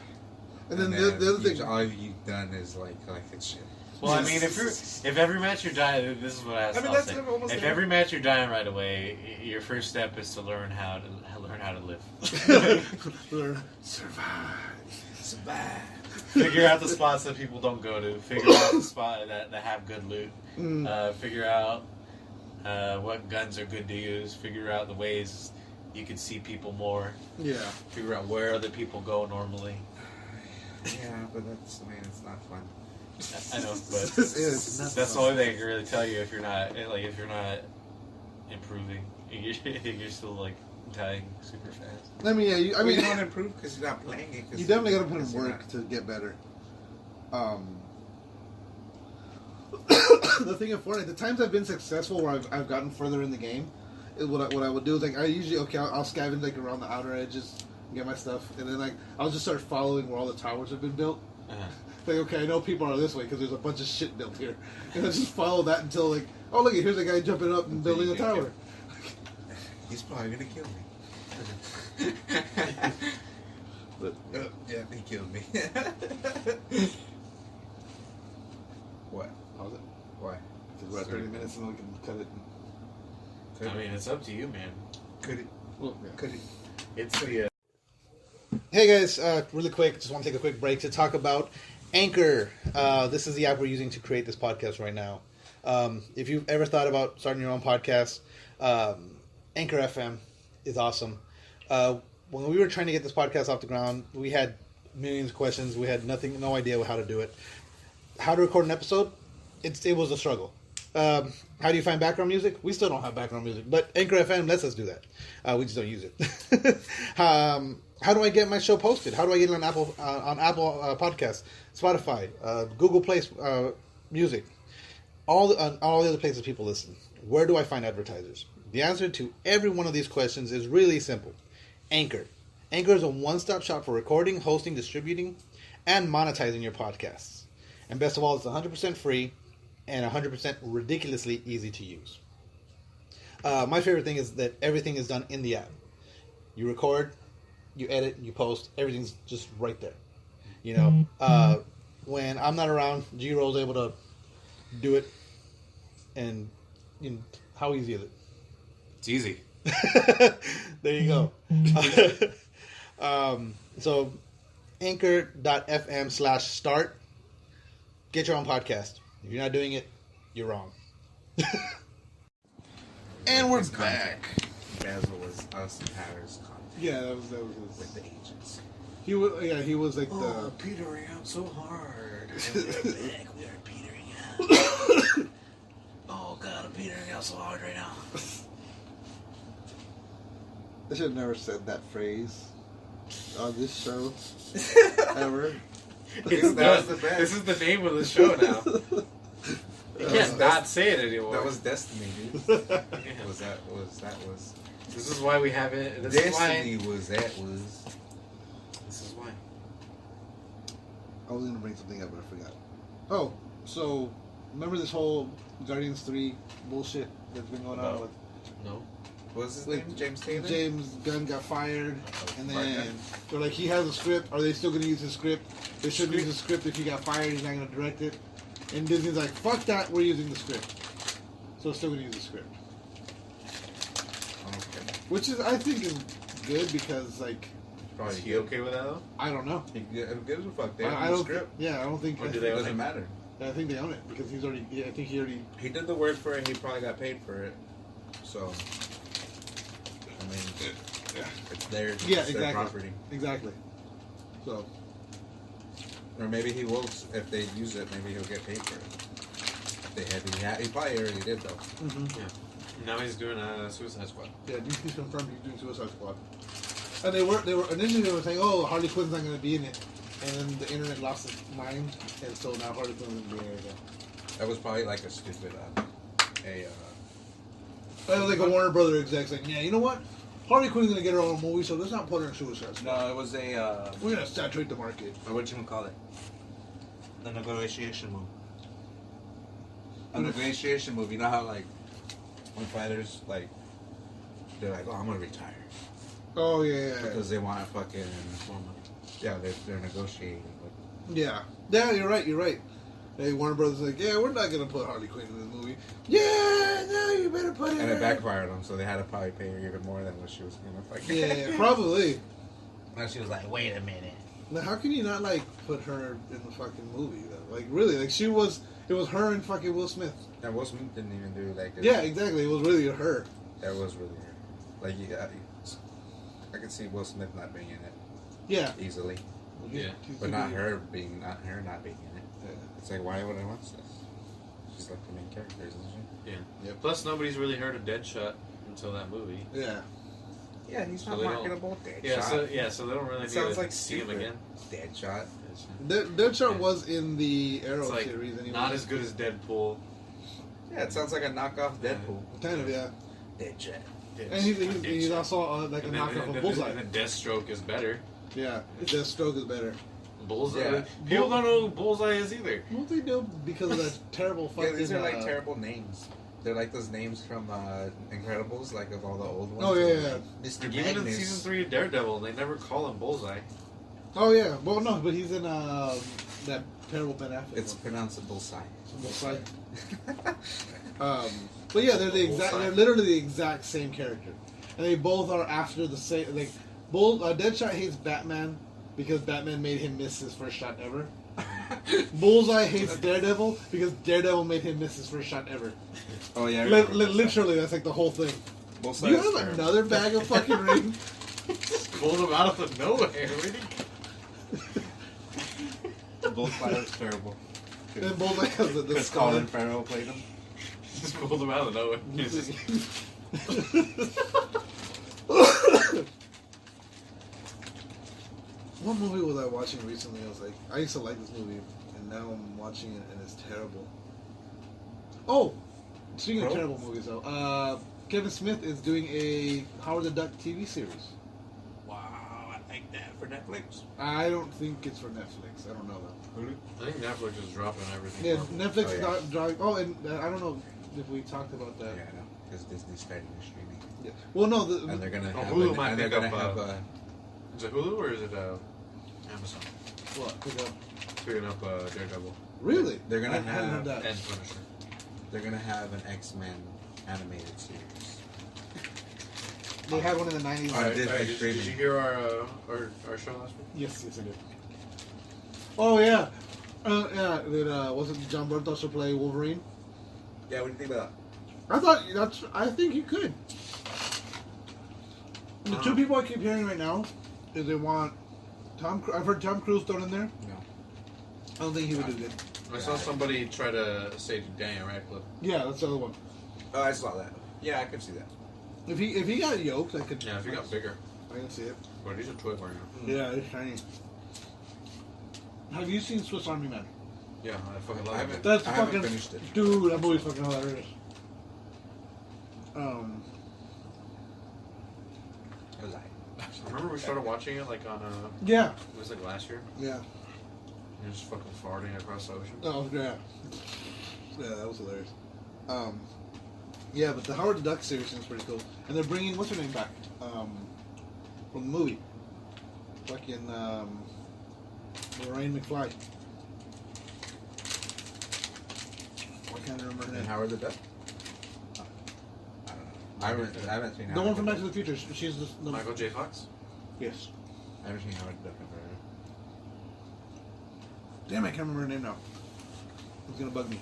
And then the other thing. all you've done is like it's shit. Well, I mean, if every match you're dying, this is what I'll that's say. almost If every- every match you're dying right away, your first step is to learn how to live. Survive. Figure out the spots that people don't go to. Figure out the spot that have good loot. Figure out what guns are good to use. Figure out the ways you can see people more. Yeah. Figure out where other people go normally. Yeah, but it's not fun. I know, but This is nothing. that's the only thing I can really tell you if you're not improving. You're still like dying super fast. I mean, yeah. You don't improve because you're not playing it. you definitely got to put in work to get better. The thing in Fortnite, the times I've been successful where I've gotten further in the game, is what I would do is like I usually I'll scavenge like around the outer edges, get my stuff, and then like I'll just start following where all the towers have been built. Like, okay, I know people are this way because there's a bunch of shit built here, and I just follow that until like, oh look, here's a guy jumping up and building a tower. He's probably gonna kill me. But, Yeah, he killed me. What? how's it? Why? Because we're at 30 minutes and we can cut it. I mean, it's up to you, man. Could it? Well, yeah. Could it? It's the. Hey guys, really quick, just want to take a quick break to talk about Anchor. This is the app we're using to create this podcast right now. If you've ever thought about starting your own podcast, Anchor FM is awesome. When we were trying to get this podcast off the ground, we had millions of questions. We had no idea how to do it. How to record an episode? It was a struggle. How do you find background music? We still don't have background music, but Anchor FM lets us do that. We just don't use it. How do I get my show posted? How do I get it on Apple Podcasts, Spotify, Google Play Music, all the other places people listen? Where do I find advertisers? The answer to every one of these questions is really simple. Anchor. Anchor is a one-stop shop for recording, hosting, distributing, and monetizing your podcasts. And best of all, it's 100% free and 100% ridiculously easy to use. My favorite thing is that everything is done in the app. You record, you edit, you post, everything's just right there. You know, when I'm not around, G-Roll's able to do it. And you know, how easy is it? It's easy. There you go. So anchor.fm/start. Get your own podcast. If you're not doing it, you're wrong. And we're back. Basil was Austin Powers content. Yeah, that was his. With the agents. He was like Oh, petering out so hard. We are petering out. Oh god, I'm petering out so hard right now. I should have never said that phrase on this show ever. This is the name of the show now. You can't not say it anymore. That was destiny, dude. Yeah. That was. This is why we have it. This Destiny is why. This is why. I was going to bring something up, but I forgot. Oh, so remember this whole Guardians 3 bullshit that's been going on with... No. What's his name? James Taylor? James Gunn got fired, and then they're like, he has a script. Are they still going to use his script? They shouldn't use the script. If he got fired, he's not going to direct it. And Disney's like, fuck that, we're using the script. So still going to use the script. Okay. Which is, I think, is good because, like... Probably Is he okay with that though? I don't know. He gives a fuck. They I own the don't. script. Yeah, I don't think. Or do they It own doesn't it? matter. I think they own it because he's already. Yeah, I think he already. He did the word for it. He probably got paid for it. So, I mean, it's theirs. Yeah, It's their exactly. property. Exactly. So. Or maybe he will. If they use it, maybe he'll get paid for it. He probably already did though. Mm-hmm. Yeah. Now he's doing a Suicide Squad. Yeah, DC's confirmed he's doing Suicide Squad. And they were initially they were saying, oh, Harley Quinn's not going to be in it, and then the internet lost its mind, and so now Harley Quinn's going to be in it again. That was probably like a stupid It was like a Warner Brother exec saying, yeah, you know what? Harley Quinn's going to get her own movie, so let's not put her in Suicide Squad. No, it was a We're going to saturate the market. what you call it? The negotiation move. A negotiation move. You know how like when fighters like they're like, oh, I'm gonna retire Oh yeah. because they want to fucking they're negotiating. Yeah, you're right. Hey, Warner Brothers like, yeah, we're not gonna put Harley Quinn in this movie. Yeah, no, you better put it. And in. it backfired them, so they had to probably pay her even more than what she was gonna fucking. Yeah, probably. And she was like, wait a minute. Now, how can you not like put her in the fucking movie though? Like, really? Like, it was her and fucking Will Smith. And Will Smith didn't even do like. Yeah, exactly. It was really her. That was really her. Like I could see Will Smith not being in it. Yeah. Easily. Yeah. But not her not being in it. It's like, why would I watch this? She's like the main character, isn't she? Yeah. Yep. Plus, nobody's really heard of Deadshot until that movie. Yeah. Yeah, he's So not they don't- marketable. Deadshot. So they don't really It need sounds to like see him stupid. again. Deadshot. Deadshot Yeah. was in the Arrow It's like series. And he not was, as good as Deadpool. Yeah, it sounds like a knockoff Deadpool. Kind of, yeah. Deadshot. And he's also like a And knockoff then of Bullseye. And then Deathstroke is better. Yeah, Deathstroke is better. Bullseye. Yeah. People don't know who Bullseye is either. Well, they do because of that terrible fucking. Yeah, these are like terrible names. They're like those names from Incredibles, like of all the old ones. Oh, yeah, They're yeah. like, Mr. Even in Magnus. season 3 of Daredevil, they never call him Bullseye. Oh yeah, well no, but he's in that terrible Ben Affleck. It's one. pronounced Bullseye. Bullseye. But yeah, they're the exact. Bullseye. They're literally the exact same character, and they both are after the same. Like, Deadshot hates Batman because Batman made him miss his first shot ever. Bullseye hates Daredevil because Daredevil made him miss his first shot ever. Oh yeah. I remember Bullseye. Literally, that's like the whole thing. Bullseye Do you is have terrible. another bag of fucking rings? Pulled him out of nowhere. Bullseye is terrible. And Bullseye has the Because skull. Colin Farrell played him. Just pulled him out of nowhere. He's just- What movie was I watching recently? I was like, I used to like this movie, and now I'm watching it, and it's terrible. Oh, speaking of Crow? terrible movies, though, Kevin Smith is doing a Howard the Duck TV series. Wow, I like that for Netflix. I don't think it's for Netflix. I don't know though. I think Netflix is dropping everything. Yeah, for him. Netflix Oh, yeah. not driving. Oh, and I don't know if we talked about Yeah, that. I know. Because Disney's starting to streaming. Yeah. Well, no, And they're gonna Oh, have Hulu an- might and they're pick gonna up, have Is it Hulu or is it Amazon? what? Pick up. Picking up Daredevil Really? They're gonna I hadn't heard that. and Punisher. they're gonna have an X-Men animated series. They had one in the 90s. All right. Disney Did you streaming. hear our show last week? Yes, I did. Oh yeah, yeah. Did wasn't John Bertos to play Wolverine? Yeah, what do you think about I think he could. The two people I keep hearing right now is they want I've heard Tom Cruise thrown in there. that? No. I don't think he would do good. I saw somebody try to say Daniel Radcliffe. Yeah, that's the other one. Oh, I saw that. Yeah, I could see that. If he got yoked, I could. Yeah, if he got bigger. I can see it. But he's a toy bar now. Yeah, it's tiny. Have you seen Swiss Army Man? Yeah, I fucking I love haven't- it. That's I haven't fucking finished it. dude. That movie's fucking hilarious. I was like, I remember we started watching it like on Yeah, it was like last year. yeah. You're just fucking farting across the ocean. Oh yeah, yeah. That was hilarious. Yeah, but the Howard the Duck series is pretty cool, and they're bringing what's her name back from the movie. Fucking Lorraine McFly. I can't remember her and name. Howard the Duck? Oh. I don't know. I haven't seen The Howard one from the Back to Duck. the Future. She's the Michael J. Fox. Yes. I haven't seen Howard the Duck ever. Damn, I can't remember her name now. It's gonna bug me.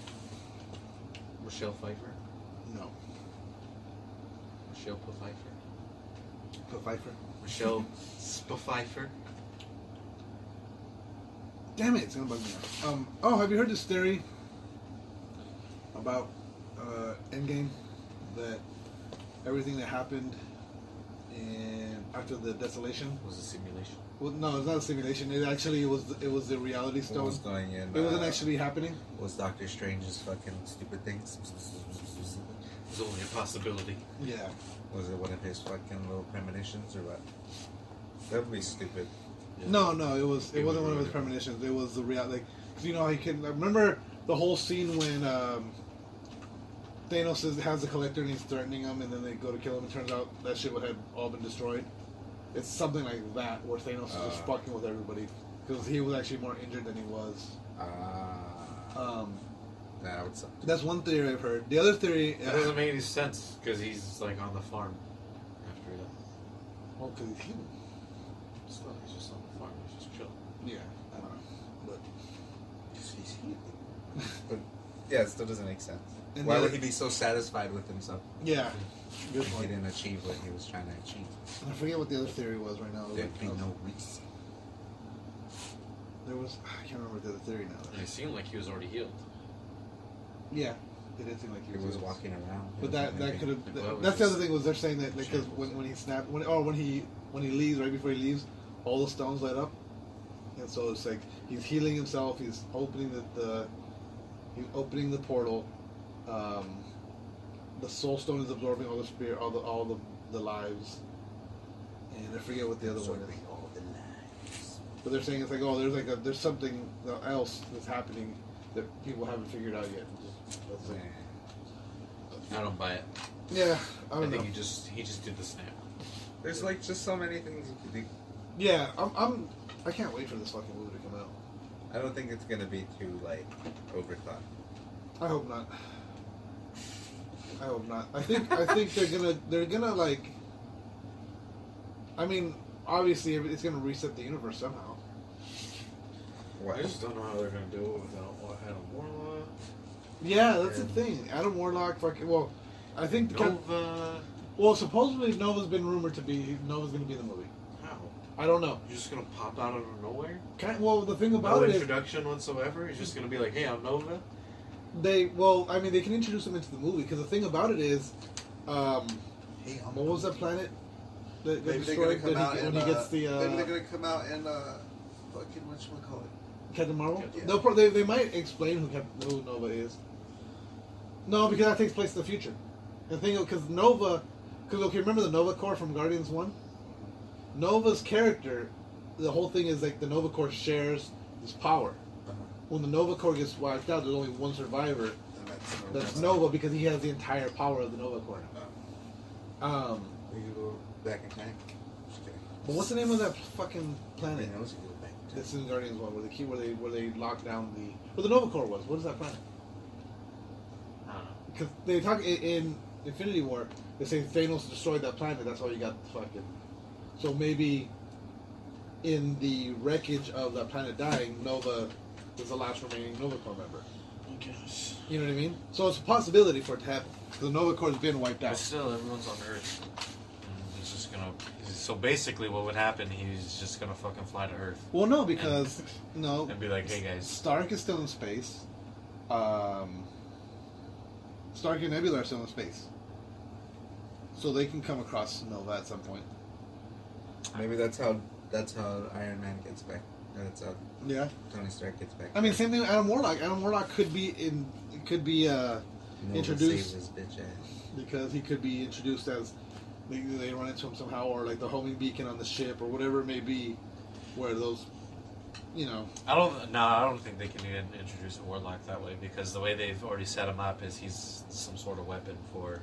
Michelle Pfeiffer. No. Michelle Pfeiffer. Pfeiffer. Michelle Pfeiffer. Damn it, it's gonna bug me now. Oh, have you heard this theory about Endgame? That everything that happened after the desolation. Was a simulation. Well, no, it's not a simulation. It actually was the reality What stone. was going in? It wasn't actually happening. Was Doctor Strange's fucking stupid things? It was only a possibility. Yeah. Was it one of his fucking little premonitions or what? That would be stupid. Yeah. No, it wasn't It was one of his really- premonitions. It was the reality. Like, 'cause you know how he can. I remember the whole scene when Thanos has the collector and he's threatening him, and then they go to kill him. It turns out that shit had all been destroyed. It's something like that where Thanos is just fucking with everybody because he was actually more injured than he was. That would suck. That's one theory I've heard. The other theory, That doesn't make any sense because he's like on the farm after that. well, because he's human. Still, he's just on the farm. He's just chilling. Yeah, I don't know, but He's healing. But yeah, it still doesn't make sense. And Why the- would he be so satisfied with himself? yeah, good If he point. didn't achieve what he was trying to achieve. I forget what the other theory was right now. There'd be no reason. There was I can't remember the other theory now. And it seemed like he was already healed. Yeah, it did seem like He was walking around. But that could have. Well, That's the other thing was they're saying that because when he snapped when he leaves right before he leaves, all the stones light up, and so it's like he's healing himself. He's opening he's opening the portal. The soul stone is absorbing all the spirit, all the lives, and I forget what the other one is. All the lives. But they're saying it's like there's something else that's happening that people haven't figured out yet. That's it. I don't buy it. Yeah, I I don't think know. he just did the snap. There's like just so many things you could do. Yeah, I can't wait for this fucking movie to come out. I don't think it's gonna be too like overthought. I hope not. I hope not. I think they're gonna like. I mean, obviously, it's gonna reset the universe somehow. What? I just don't know how they're gonna do it without Adam Warlock. Yeah, that's the thing. Adam Warlock, fucking. Well, I think. Nova. Well, supposedly Nova's been rumored to be. Nova's gonna be in the movie. How? I don't know. You're just gonna pop out of nowhere? Well, the thing about No it is introduction whatsoever. He's just gonna be like, "Hey, I'm Nova." they can introduce him into the movie because the thing about it is, Hey, what was that planet that got maybe they're destroyed gonna come out when he gets the maybe they're gonna come out and fucking whatchamacallit. Captain Marvel? Yeah. They might explain who Nova is. No, because that takes place in the future. The thing, because remember the Nova Corps from Guardians 1? Nova's character, the whole thing is like the Nova Corps shares this power. Uh-huh. When the Nova Corps gets wiped out, there's only one survivor. And That's Nova because he has the entire power of the Nova Corps. We can go back in time. Just kidding. But what's the name of that fucking planet? He knows he can go back in time. That's in Guardians 1, where they lock down where the Nova Corps was. What is that planet? I don't know. Because they talk in Infinity War, they say Thanos destroyed that planet. That's how he got the fucking. So maybe in the wreckage of that planet dying, Nova was the last remaining Nova Corps member. I guess. You know what I mean? So it's a possibility for it to happen. The Nova Corps has been wiped But out. still, everyone's on Earth. And he's just gonna. So basically, what would happen? He's just gonna fucking fly to Earth Well, no, because no, and be like, "Hey guys, Stark is still in space. Stark and Nebula are still in space, so they can come across Nova at some point. Maybe that's how Iron Man gets back. That's how Yeah, Tony Stark gets back. I mean, same thing with Adam Warlock. Adam Warlock could be Nova introduced saves his bitch ass. because he could be introduced as they run into him somehow, or like the homing beacon on the ship, or whatever it may be, where those, you know. I don't think they can even introduce a Warlock that way because the way they've already set him up is he's some sort of weapon for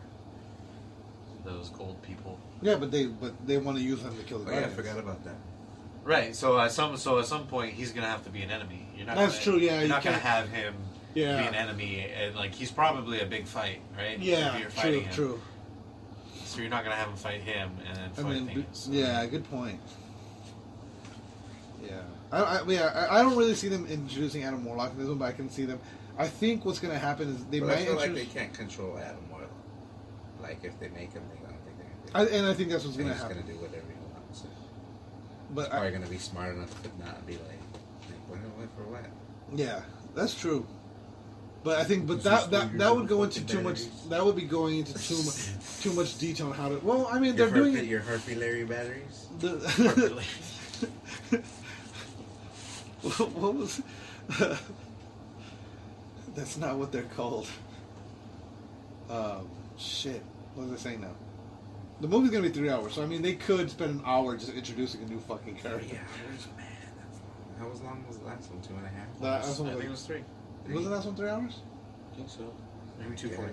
those gold people." Yeah, but they want to use him to kill the Oh yeah, I Guardians. forgot about that. Right. So at some point he's gonna have to be an enemy. You're not. That's true, yeah, You're you not gonna can't- have him Yeah. be an enemy, and like he's probably a big fight, right? Yeah, If you're fighting him. true. So you're not gonna have him fight him and then fight Thanos. Yeah, good point. Yeah, I don't really see them introducing Adam Warlock in this one, but I can see them. I think what's going to happen is they But might I feel like introduce, they can't control Adam Warlock. Like if they make him, I don't think they're gonna do. and I think that's what's He's going to just happen. gonna do whatever he wants. But He's probably gonna be smart enough to not be like what for what? yeah, that's true. But I think, It's that just that would go into fucking too much. batteries. That would be going into too much detail on how to. Well, I mean, they're doing it. Your Harpy Larry batteries. The, what was? That's not what they're called. Shit. What was I saying now? The movie's gonna be 3 hours, so I mean, they could spend an hour just introducing a new fucking 3 character. hours, man. How long was the last one? 2.5. That's I what think it was 3. Was the last one 3 hours? I think so. Maybe 2:45.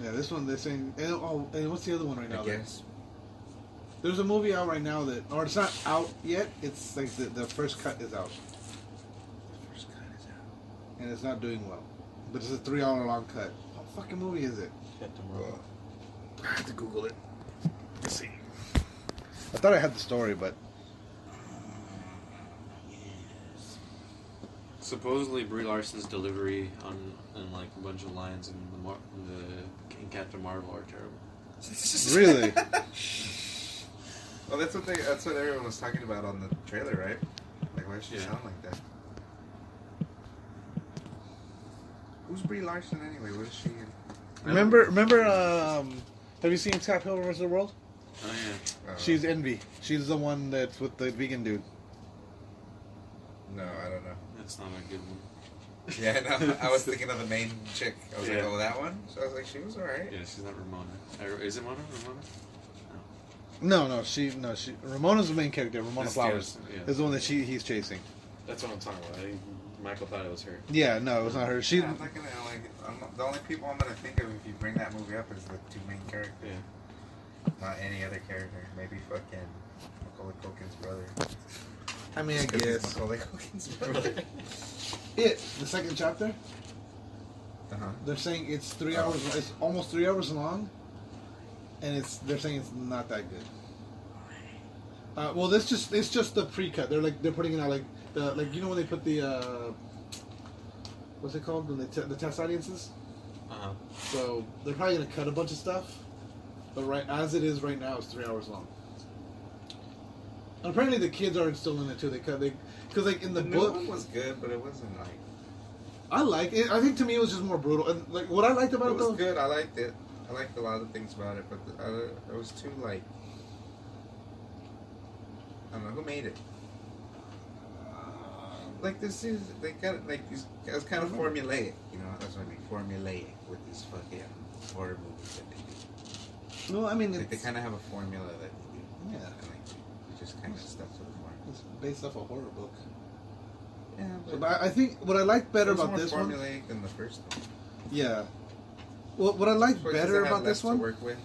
Yeah, this one they're saying. And what's the other one right now? I guess. There's a movie out right now or it's not out yet. It's like the first cut is out, The first cut is out. and it's not doing well. But it's a 3 hour long cut. What fucking movie is it? I have to Google it. Let's see. I thought I had the story, but Supposedly Brie Larson's delivery and like a bunch of lines in in Captain Marvel are terrible. really, Well, that's what everyone was talking about on the trailer, right? Like Why does she Yeah. sound like that? Who's Brie Larson anyway? What is she in? Remember, have you seen Top Hill vs. the World? Oh yeah. She's Envy. She's the one that's with the vegan dude. No, I don't know. That's not a good one. Yeah, no, I was thinking of the main chick. I was like, Yeah. oh, that one? So I was like, she was alright. Yeah, she's not Ramona. Is it Ramona? No, Ramona's the main character. Ramona That's Flowers the- yeah. is the one that he's chasing. That's what I'm talking about. Michael thought it was her. Yeah, no, it was not her. She. Yeah, I'm not gonna, the only people I'm gonna think of if you bring that movie up is the two main characters. Yeah. Not any other character. Maybe fucking Macaulay Culkin's brother. I mean, I Just 'cause he's guess. Macaulay Culkin's brother. It, the second chapter, Uh-huh. they're saying it's 3 hours. It's almost 3 hours long, and they're saying it's not that good. Well, it's just the pre-cut. They're putting it out like you know when they put the what's it called when the test audiences. Uh-huh. So they're probably gonna cut a bunch of stuff, but right as it is right now, it's 3 hours long. And apparently the kids are still in it too. Because like in the new book, one was good, but it wasn't like I like it. I think to me it was just more brutal. And like what I liked about it it, was though, good. I liked it. I liked a lot of things about it, but it was too like I don't know who made it. Like this is they got it like these. It was kind of formulaic, you know. That's what I mean, formulaic with these fucking horror movies that they do. well, I mean, Like they it's, kind of have a formula that they do. yeah, And like they just kind of stuck to the formula. it's based off a horror book. Yeah, So, but I think what I like better it was about more this one, formulaic than the first one. yeah. Well, what I like Because better they had about this less to one, work with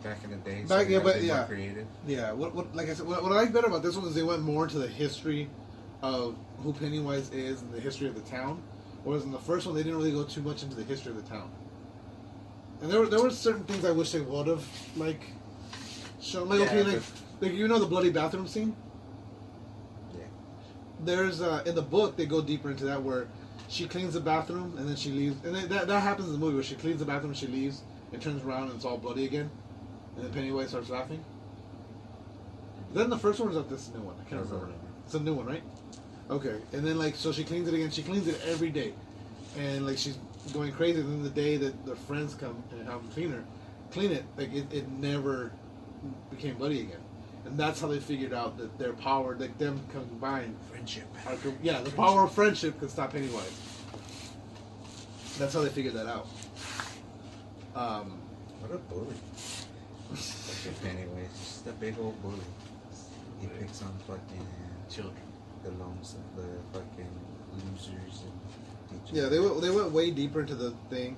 back in the day. Back- so they yeah, had to but be more yeah. creative. yeah. What like I said, what I like better about this one is they went more into the history of who Pennywise is and the history of the town. Whereas in the first one, they didn't really go too much into the history of the town. And there were certain things I wish they would have like shown. Like Yeah, okay, like you know the bloody bathroom scene. Yeah. There's in the book they go deeper into that where she cleans the bathroom and then she leaves, and that happens in the movie where she cleans the bathroom and she leaves and turns around and it's all bloody again, and then Pennywise starts laughing. Is that in the first one or is that this new one? I can't remember. It's a new one, right? Okay, and then like so she cleans it again. She cleans it every day, and like she's going crazy. And then the day that their friends come and have them clean it, like it never became bloody again. And that's how they figured out that their power, like them combined, Friendship. yeah, the power of friendship could stop Pennywise. That's how they figured that out. What a bully. Fucking Pennywise, just a big old bully. He picks on fucking Children. the loans, the fucking losers and teachers. Yeah, they went way deeper into the thing.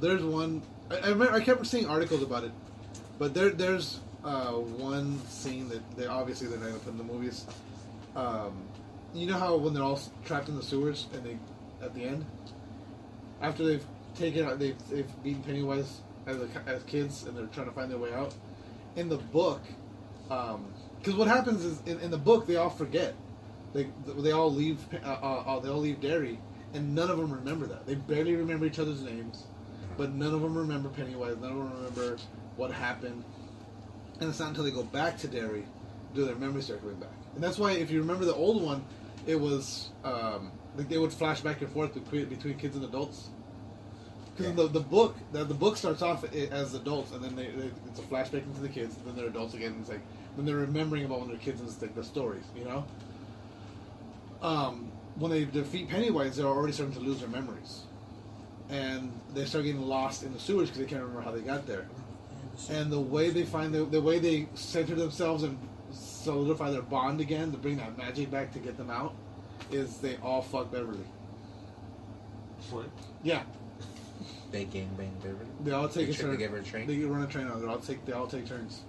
There's one I remember I kept seeing articles about it, but there's one scene that they're not gonna put in the movies. You know how when they're all trapped in the sewers and they at the end, after they've taken out, they've beaten Pennywise as kids and they're trying to find their way out. In the book, because what happens is in the book they all forget. They all leave Derry, and none of them remember that. They barely remember each other's names, but none of them remember Pennywise. None of them remember what happened. And it's not until they go back to Derry do their memories start coming back. And that's why if you remember the old one, it was like they would flash back and forth between kids and adults. Because the book starts off as adults, and then it's a flashback into the kids, and then they're adults again. And it's like when they're remembering about when they're kids and it's like the stories, you know. When they defeat Pennywise, they're already starting to lose their memories, and they start getting lost in the sewers because they can't remember how they got there. And the way they find the way they center themselves and solidify their bond again to bring that magic back to get them out is they all fuck Beverly. What? Yeah, They gangbang Beverly. they all take a turn. They give her a train. They run a train on. They all take turns.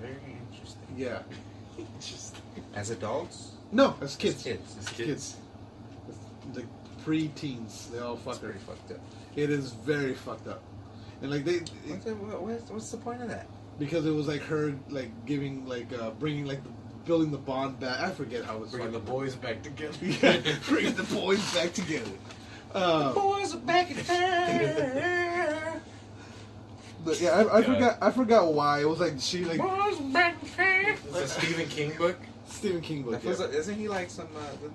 Very interesting. Yeah. Just As adults? No, as kids. As kids. as kids. The pre-teens, they all fuck That's her. pretty fucked up. It is very fucked up, and like What's the point of that? because it was like her like giving like bringing like building the bond back. I forget how it was Bringing the fucking- boys back together. Yeah, bringing the boys back together. Boys are back in town. But yeah, I forgot why it was like she like Boys are back in town. It's a Stephen King book. Stephen King book. Yeah. Isn't he like some?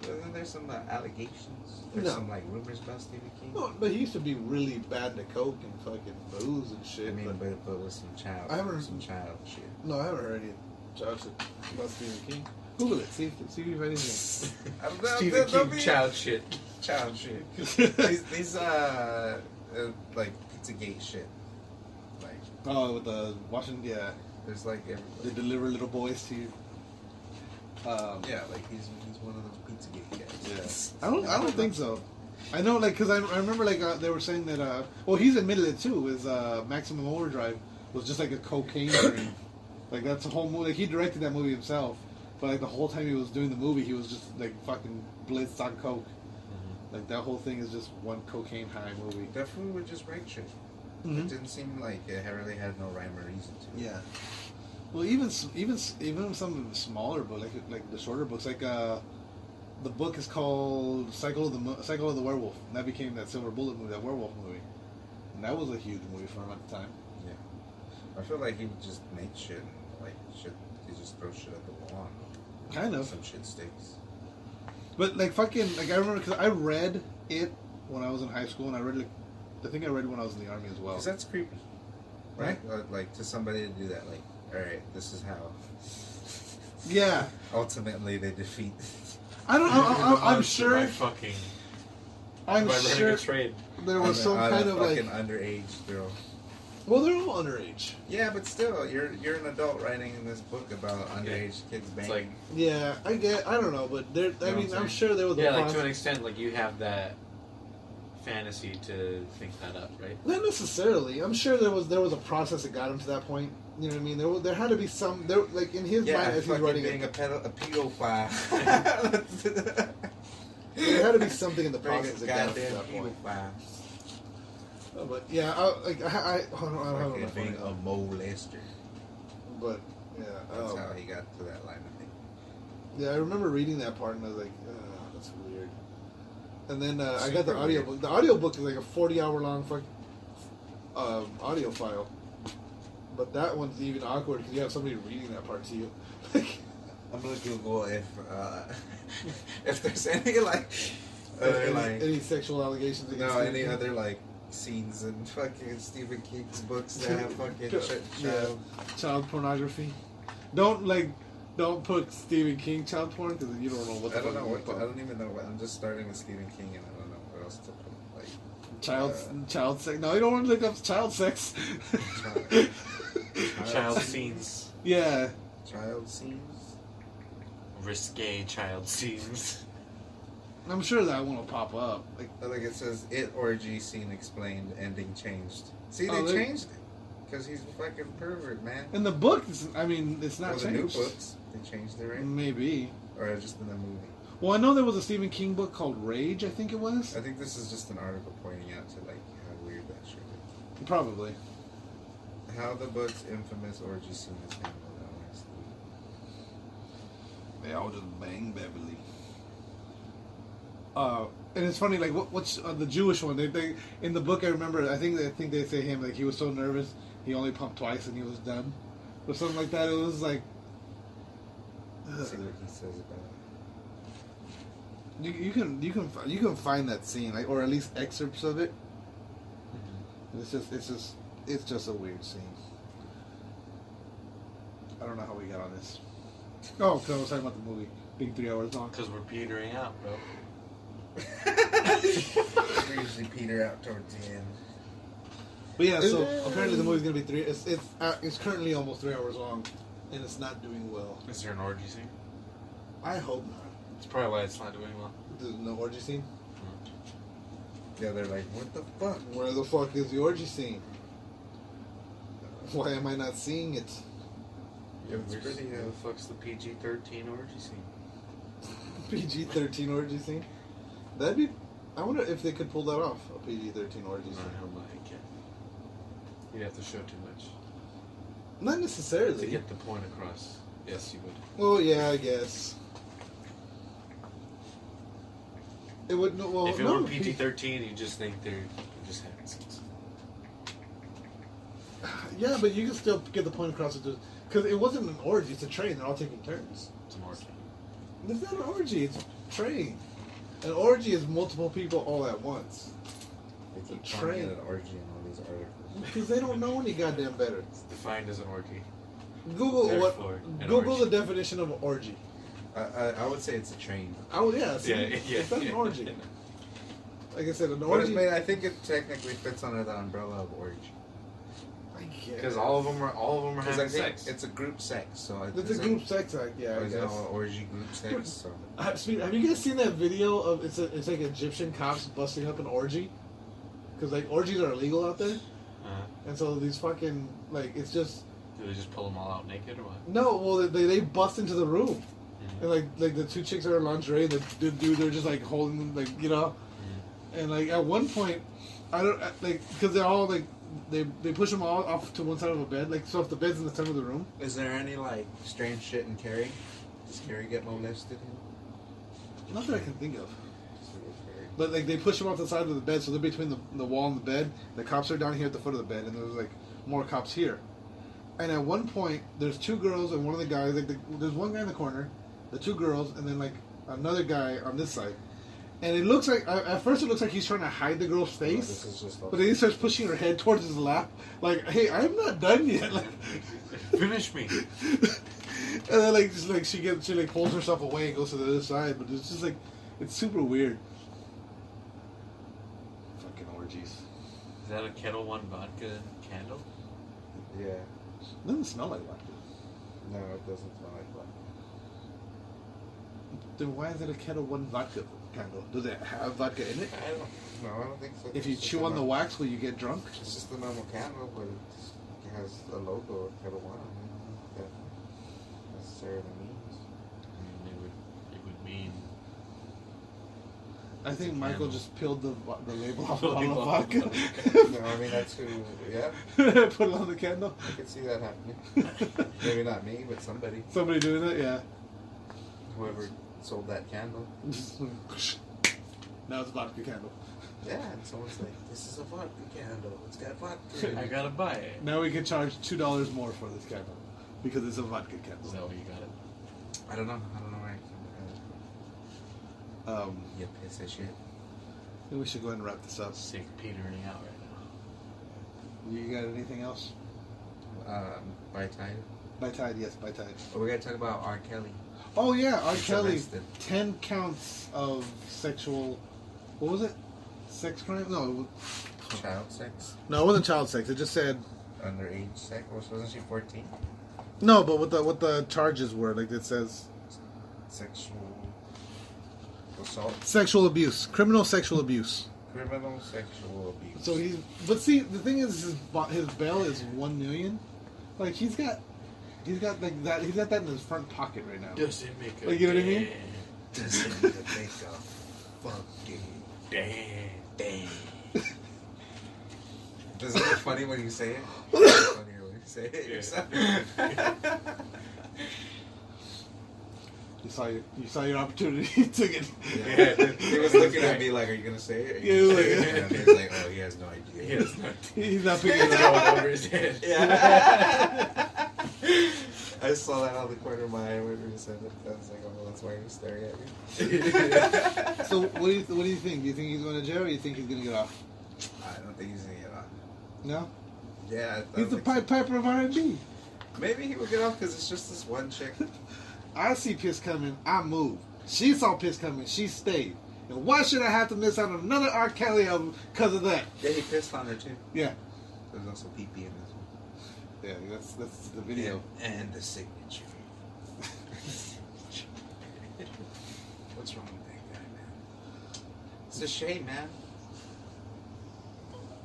Isn't there some allegations? There's No. some like rumors about Stephen King. No, but he used to be really bad to coke and fucking booze and shit. I mean, but but with some child, I haven't- some child shit. no, I haven't heard any child shit about Stephen King. Google it. See if you find anything. Stephen King child shit. Child shit. these like Pizzagate shit. Like Oh, with the Washington, yeah, there's like they everybody. deliver little boys to you. Yeah, like he's one of those Pizzagate guys. I don't think so. I know, like, because I remember, like, they were saying that, well, he's admitted it too, is Maximum Overdrive was just like a cocaine dream. Like, that's a whole movie. Like, he directed that movie himself, but, like, the whole time he was doing the movie, he was just, like, fucking blitzed on coke. Like, that whole thing is just one cocaine high movie. That fool would just write shit. It didn't seem like it really had no rhyme or reason to it. Yeah. Well, even some of the smaller books, like the shorter books, like the book is called Cycle of the Werewolf, and that became that Silver Bullet movie, that werewolf movie, and that was a huge movie for him at the time. Yeah. I feel like he would just make shit and like shit. He just throw shit at the wall. And Kind of. some shit sticks. But like fucking, like I remember because I read it when I was in high school, and I think I read it when I was in the army as well. Because that's creepy, right? Like to somebody to do that. Like, all right, this is how. Yeah. Ultimately, they defeat. I'm sure. By fucking. I'm by running sure a trade. there was some kind of like. fucking underage girl. Well, they're all underage. Yeah, but still, you're an adult writing in this book about underage kids banging. It's like, Yeah, I don't know, but there. I You know mean, what I'm I'm saying? sure there was a yeah, like process. to an extent, like you have that fantasy to think that up, right? Not necessarily. I'm sure there was a process that got him to that point. You know what I mean? There had to be some like in his yeah, mind as he's fucking writing being it. a pedophile. There had to be something in the Being a process that got him to goddamn that point. pedophile. But yeah, I don't have Fucking enough being on a molester. But yeah, That's how he got to that line, I think. yeah, I remember reading that part and I was like, that's weird. And then I got the Super audiobook. weird. The audiobook is like a 40-hour long audio file. But that one's even awkward because you have somebody reading that part to you. I'm gonna Google if there's any like other like any sexual allegations against no Stephen any King? other like scenes in fucking Stephen King's books that have fucking Yeah. Child pornography. Don't put Stephen King child porn because you don't know what. I don't know what what. I don't even know what. I'm just starting with Stephen King and I don't know what else to put. Like child sex. No, you don't want to look up child sex. Child scenes. Yeah. Child scenes. Risque child scenes. I'm sure that one will pop up. Like it says, it orgy scene explained, ending changed. See, Oh, they they- changed it because he's a fucking pervert, man. In the book, it's not Well, the new changed. books, they changed it, right? Maybe. Or just in the movie. Well, I know there was a Stephen King book called Rage. I think it was. I think this is just an article pointing out to like how weird that shit is. Probably. How the book's infamous orgy scene is handled. They all just bang Beverly. And it's funny, like what's the Jewish one? They in the book I remember. I think they say him like he was so nervous he only pumped twice and he was done, or something like that. It was like. See what he says about it. You can find that scene like, or at least excerpts of it. It's just a weird scene. I don't know how we got on this. Oh, because I was talking about the movie being 3 hours long. Because we're petering out, bro. We usually peter out towards the end. But yeah, so apparently the movie's gonna be it's currently almost 3 hours long, and it's not doing well. Is there an orgy scene? I hope not. That's probably why it's not doing well. There's no orgy scene. Yeah, they're like, what the fuck? Where the fuck is the orgy scene? Why am I not seeing it? Yeah, it's pretty. Where the fuck's the PG-13 orgy scene? PG-13 orgy scene. That'd be. I wonder if they could pull that off. A PG-13 orgy scene. I don't know. You can't. You'd have to show too much Not to necessarily. get the point across. Yes, you would. Well, yeah, I guess. It would. No, well, If it no, were PG-13, you just think they're just having sex. Yeah, but you can still get the point across. Because it wasn't an orgy, it's a train. They're all taking turns. It's an orgy. It's not an orgy, it's a train. An orgy is multiple people all at once. They keep It's a calling train. it an orgy in all these articles. Because they don't know any goddamn better. It's defined as an orgy. Google Therefore, an Google orgy. the definition of an orgy. I would say it's a train. Oh yeah, see, Yeah. it's not an orgy. Like I said, an But orgy. I think it technically fits under the umbrella of orgy. I guess. Because all of them are Because I having think sex. it's a group sex, so It's a group sex act, yeah. I It's guess. an orgy group sex. So. Have you guys seen that video of it's like Egyptian cops busting up an orgy? Because like orgies are illegal out there, and so these fucking like it's just Do they just pull them all out naked or what? no. Well, they bust into the room, and like the two chicks are in lingerie. The dude they're just like holding them like and like at one point I don't like because they're all like they push them all off to one side of a bed. Like so if the bed's in the center of the room. Is there any like strange shit in Carrie? Does Carrie get molested? Not that I can think of. Just look at Carrie. But like they push them off the side of the bed, so they're between the wall and the bed. The cops are down here at the foot of the bed, and there's like more cops here. And at one point, there's two girls and one of the guys. Like there's one guy in the corner, the two girls, and then like another guy on this side. And it looks like at first it looks like he's trying to hide the girl's No, face, this is just but then he starts pushing her head towards his lap. Like, hey, I'm not done yet. Like, Finish me. and then like just like she like pulls herself away and goes to the other side. But it's just like it's super weird. Fucking orgies. Is that a Kettle One vodka candle? Yeah. It doesn't smell like vodka. No, it doesn't smell like vodka. Then why is it a Kettle One vodka candle? Does it have vodka in it? No, I don't think so. If you It's just chew a on the normal- wax, will you get drunk? It's just a normal candle, but it has a logo of Kettle One on it. That necessarily means. I mean, it would mean. I think a Michael candle. just peeled the label off The the bottle label of off the vodka. No, I mean that's who. Yeah, Put it on the candle. I could see that happening. Maybe not me, but somebody, Somebody doing that, yeah. whoever sold that candle. Now it's a vodka candle. Yeah, and someone's like, "This is a vodka candle. It's got vodka." I gotta buy it. Now we can charge $2 more for this candle because it's a vodka Is candle. that what you got it? I don't know. Where you piece of shit. Maybe we should go ahead and wrap this up. Sick petering out right now. You got anything else? By Tide. By Tide, yes, by Tide. Oh, we gotta talk about R. Kelly. Oh yeah, R. He's Kelly. arrested. 10 counts of sexual. What was it? Sex crime? No, Child sex. no, it wasn't child sex. It just said Underage sex. Wasn't she 14? no, but what the charges were, like it says Sexual assault. sexual abuse, criminal sexual abuse. Criminal sexual abuse. So but see, the thing is, his bail is $1 million. Like he's got like that. He's got that in his front pocket right now. Does it make a Like, you know what I mean? Does it make a fucking damn? Does it look funny when you say it? It's funnier when you say it yourself. You saw your opportunity to get. Yeah. He was looking at me like, "Are you gonna say it?" Yeah, he was like- And he's like, "Oh, he has no idea." He has no He's not picking it It's up. going over his head. Yeah. I saw that out the corner of my eye when you said it. I was like, "Oh, that's why he was staring at me." So what do you think? Do you think he's going to jail, or do you think he's going to get off? I don't think he's gonna get off. No, Yeah, I he's the think Pied Piper of R&B. maybe he will get off because it's just this one chick. I see piss coming, I move. She saw piss coming, she stayed. And why should I have to miss out on another R. Kelly album because of that? Yeah, he pissed on her too. Yeah, There's also pee-pee in this one. yeah, that's the video. And the signature. What's wrong with that guy, man? It's a shame, man.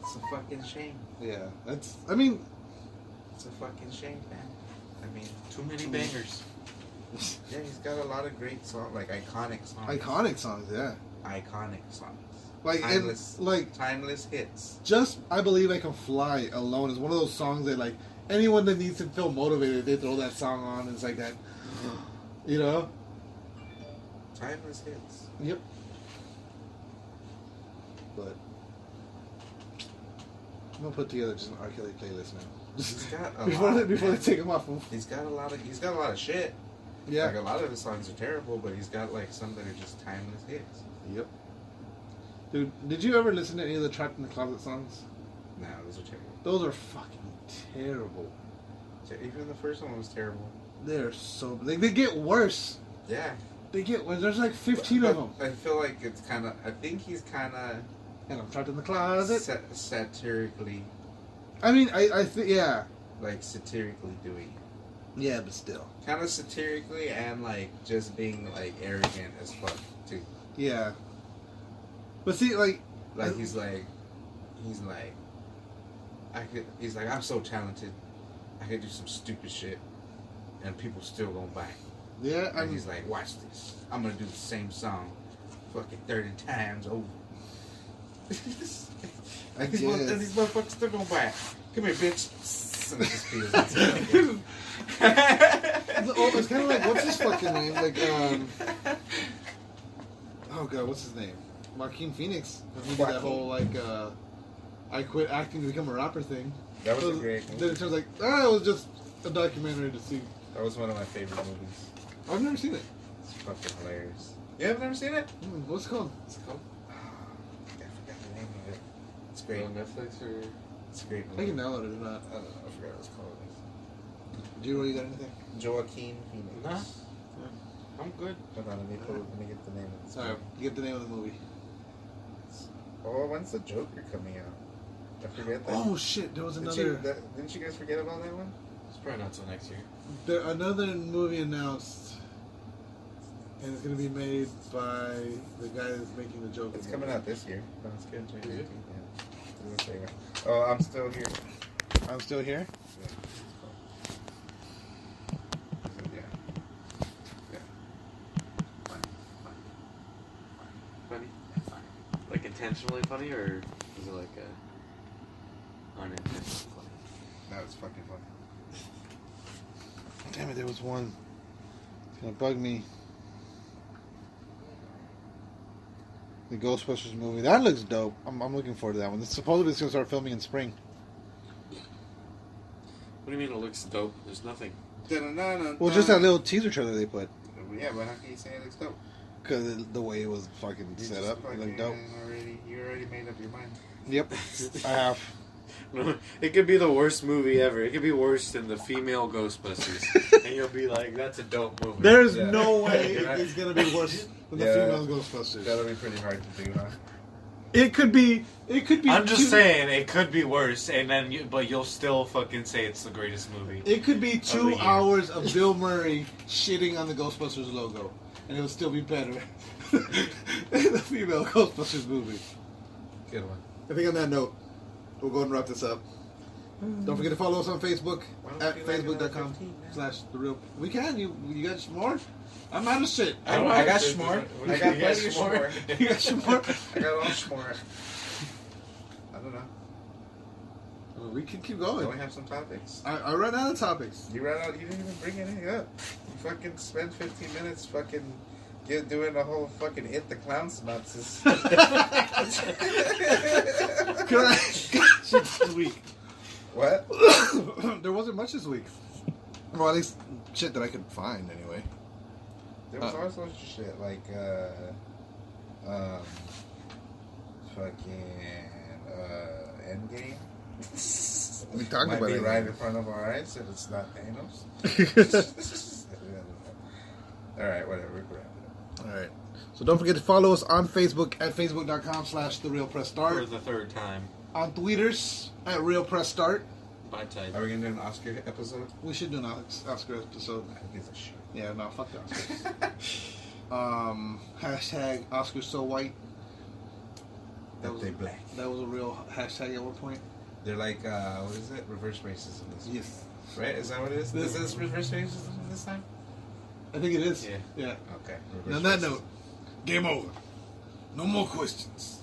It's a fucking shame. Yeah, that's. I mean, It's a fucking shame, man. I mean, Too many bangers. yeah, he's got a lot of great songs, like iconic songs. iconic songs. Yeah, Iconic songs. like Timeless. and like Timeless hits. just I Believe I Can Fly alone is one of those songs that like anyone that needs to feel motivated, they throw that song on. And it's like that, you know. Timeless hits. Yep. But I'm gonna put together just an R. Kelly playlist now. He's got a before lot, they take him off. He's got a lot of shit. Yeah. Like a lot of his songs are terrible, but he's got like some that are just timeless hits. Yep. Dude, did you ever listen to any of the Trapped in the Closet songs? No, those are terrible. Those are fucking terrible. Even the first one was terrible. They're so... They get worse. Yeah. They get worse. There's like 15 of them. I feel like it's kind of... I think he's kind of... And I'm trapped in the closet. Satirically... I mean, I think... Yeah. Like, satirically doing it. Yeah, but still. Kind of satirically and, like, just being, like, arrogant as fuck, too. Yeah. But see, like... Like, he's like... He's like, I'm so talented. I could do some stupid shit, and people still gonna buy it. Yeah, and he's like, watch this. I'm gonna do the same song, fucking 30 times over. And these motherfuckers still gonna buy it. Come here, bitch. And it just feels it's kind of like, what's his fucking name? Like, oh god, what's his name? Joaquin Phoenix. He did that whole like, I quit acting to become a rapper thing. That was a great movie. Then it turns like, it was just a documentary to see. That was one of my favorite movies. I've never seen it. It's fucking hilarious. You have never seen it? What's it called? What's it called? I forgot the name of it. It's great. On Netflix or? It's a great I movie. can download it or not. I don't know. I forgot what it's called. Do you really got anything? Joaquin Phoenix. Nah. I'm good. Hold on, let me get the name of this. Alright, you get the name of the movie. Oh, when's the Joker coming out? I forget that. Oh shit, there was another... Didn't you guys forget about that one? It's probably not till next year. Another movie announced, and it's going to be made by the guy that's making the Joker. It's coming out this year. No, it's good. Is it? Yeah. Oh, I'm still here. I'm still here? Funny? Like intentionally funny, or is it like a unintentional funny? That was fucking funny. Damn it, there was one. It's going to bug me. The Ghostbusters movie. That looks dope. I'm looking forward to that one. Supposedly it's going to start filming in spring. What do you mean it looks dope? There's nothing. Well, just that little teaser trailer they put. Yeah, but how can you say it looks dope? Because the way it was fucking set up, it looked dope. You already made up your mind. Yep, I have. It could be the worst movie ever. It could be worse than the female Ghostbusters. And you'll be like, that's a dope movie. There's no way it's going to be worse than the female Ghostbusters. That'll be pretty hard to do, huh? It could be. I'm just saying, it could be worse, and then but you'll still fucking say it's the greatest movie. It could be 2 hours of Bill Murray shitting on the Ghostbusters logo, and it would still be better than the female Ghostbusters movie. Good one. I think on that note, we'll go ahead and wrap this up. Don't forget to follow us on Facebook at facebook.com/thereal. We can. You got some more? I'm out of shit. I got s'more. I got plenty of s'more. You got s'more? I got a lot of s'more. I don't know. Well, we can keep Do going. we have some topics? I ran out of topics. You ran out. You didn't even bring anything up. You fucking spent 15 minutes fucking doing a whole fucking It the Clown synopsis. Can I? Shit this week. What? There wasn't much this week. Well, at least shit that I could find anyway. There was all sorts of shit like Endgame. We talked Might about be it right in front of our eyes if it's not Thanos. Alright, whatever. We're wrap it up. Alright. So don't forget to follow us on Facebook at facebook.com/TheRealPressStart. For the third time. On Tweeters at RealPressStart. By type. Are we gonna do an Oscar episode? We should do an Oscar episode. I guess I should. Yeah, no, fuck the Oscars. Hashtag Oscars so white. That they black. That was a real hashtag at one point. They're like, what is it? Reverse racism. Yes. Right? Is that what it is? Is this reverse racism this time? I think it is. Yeah. Yeah. Okay. And on that note, game over. No more questions.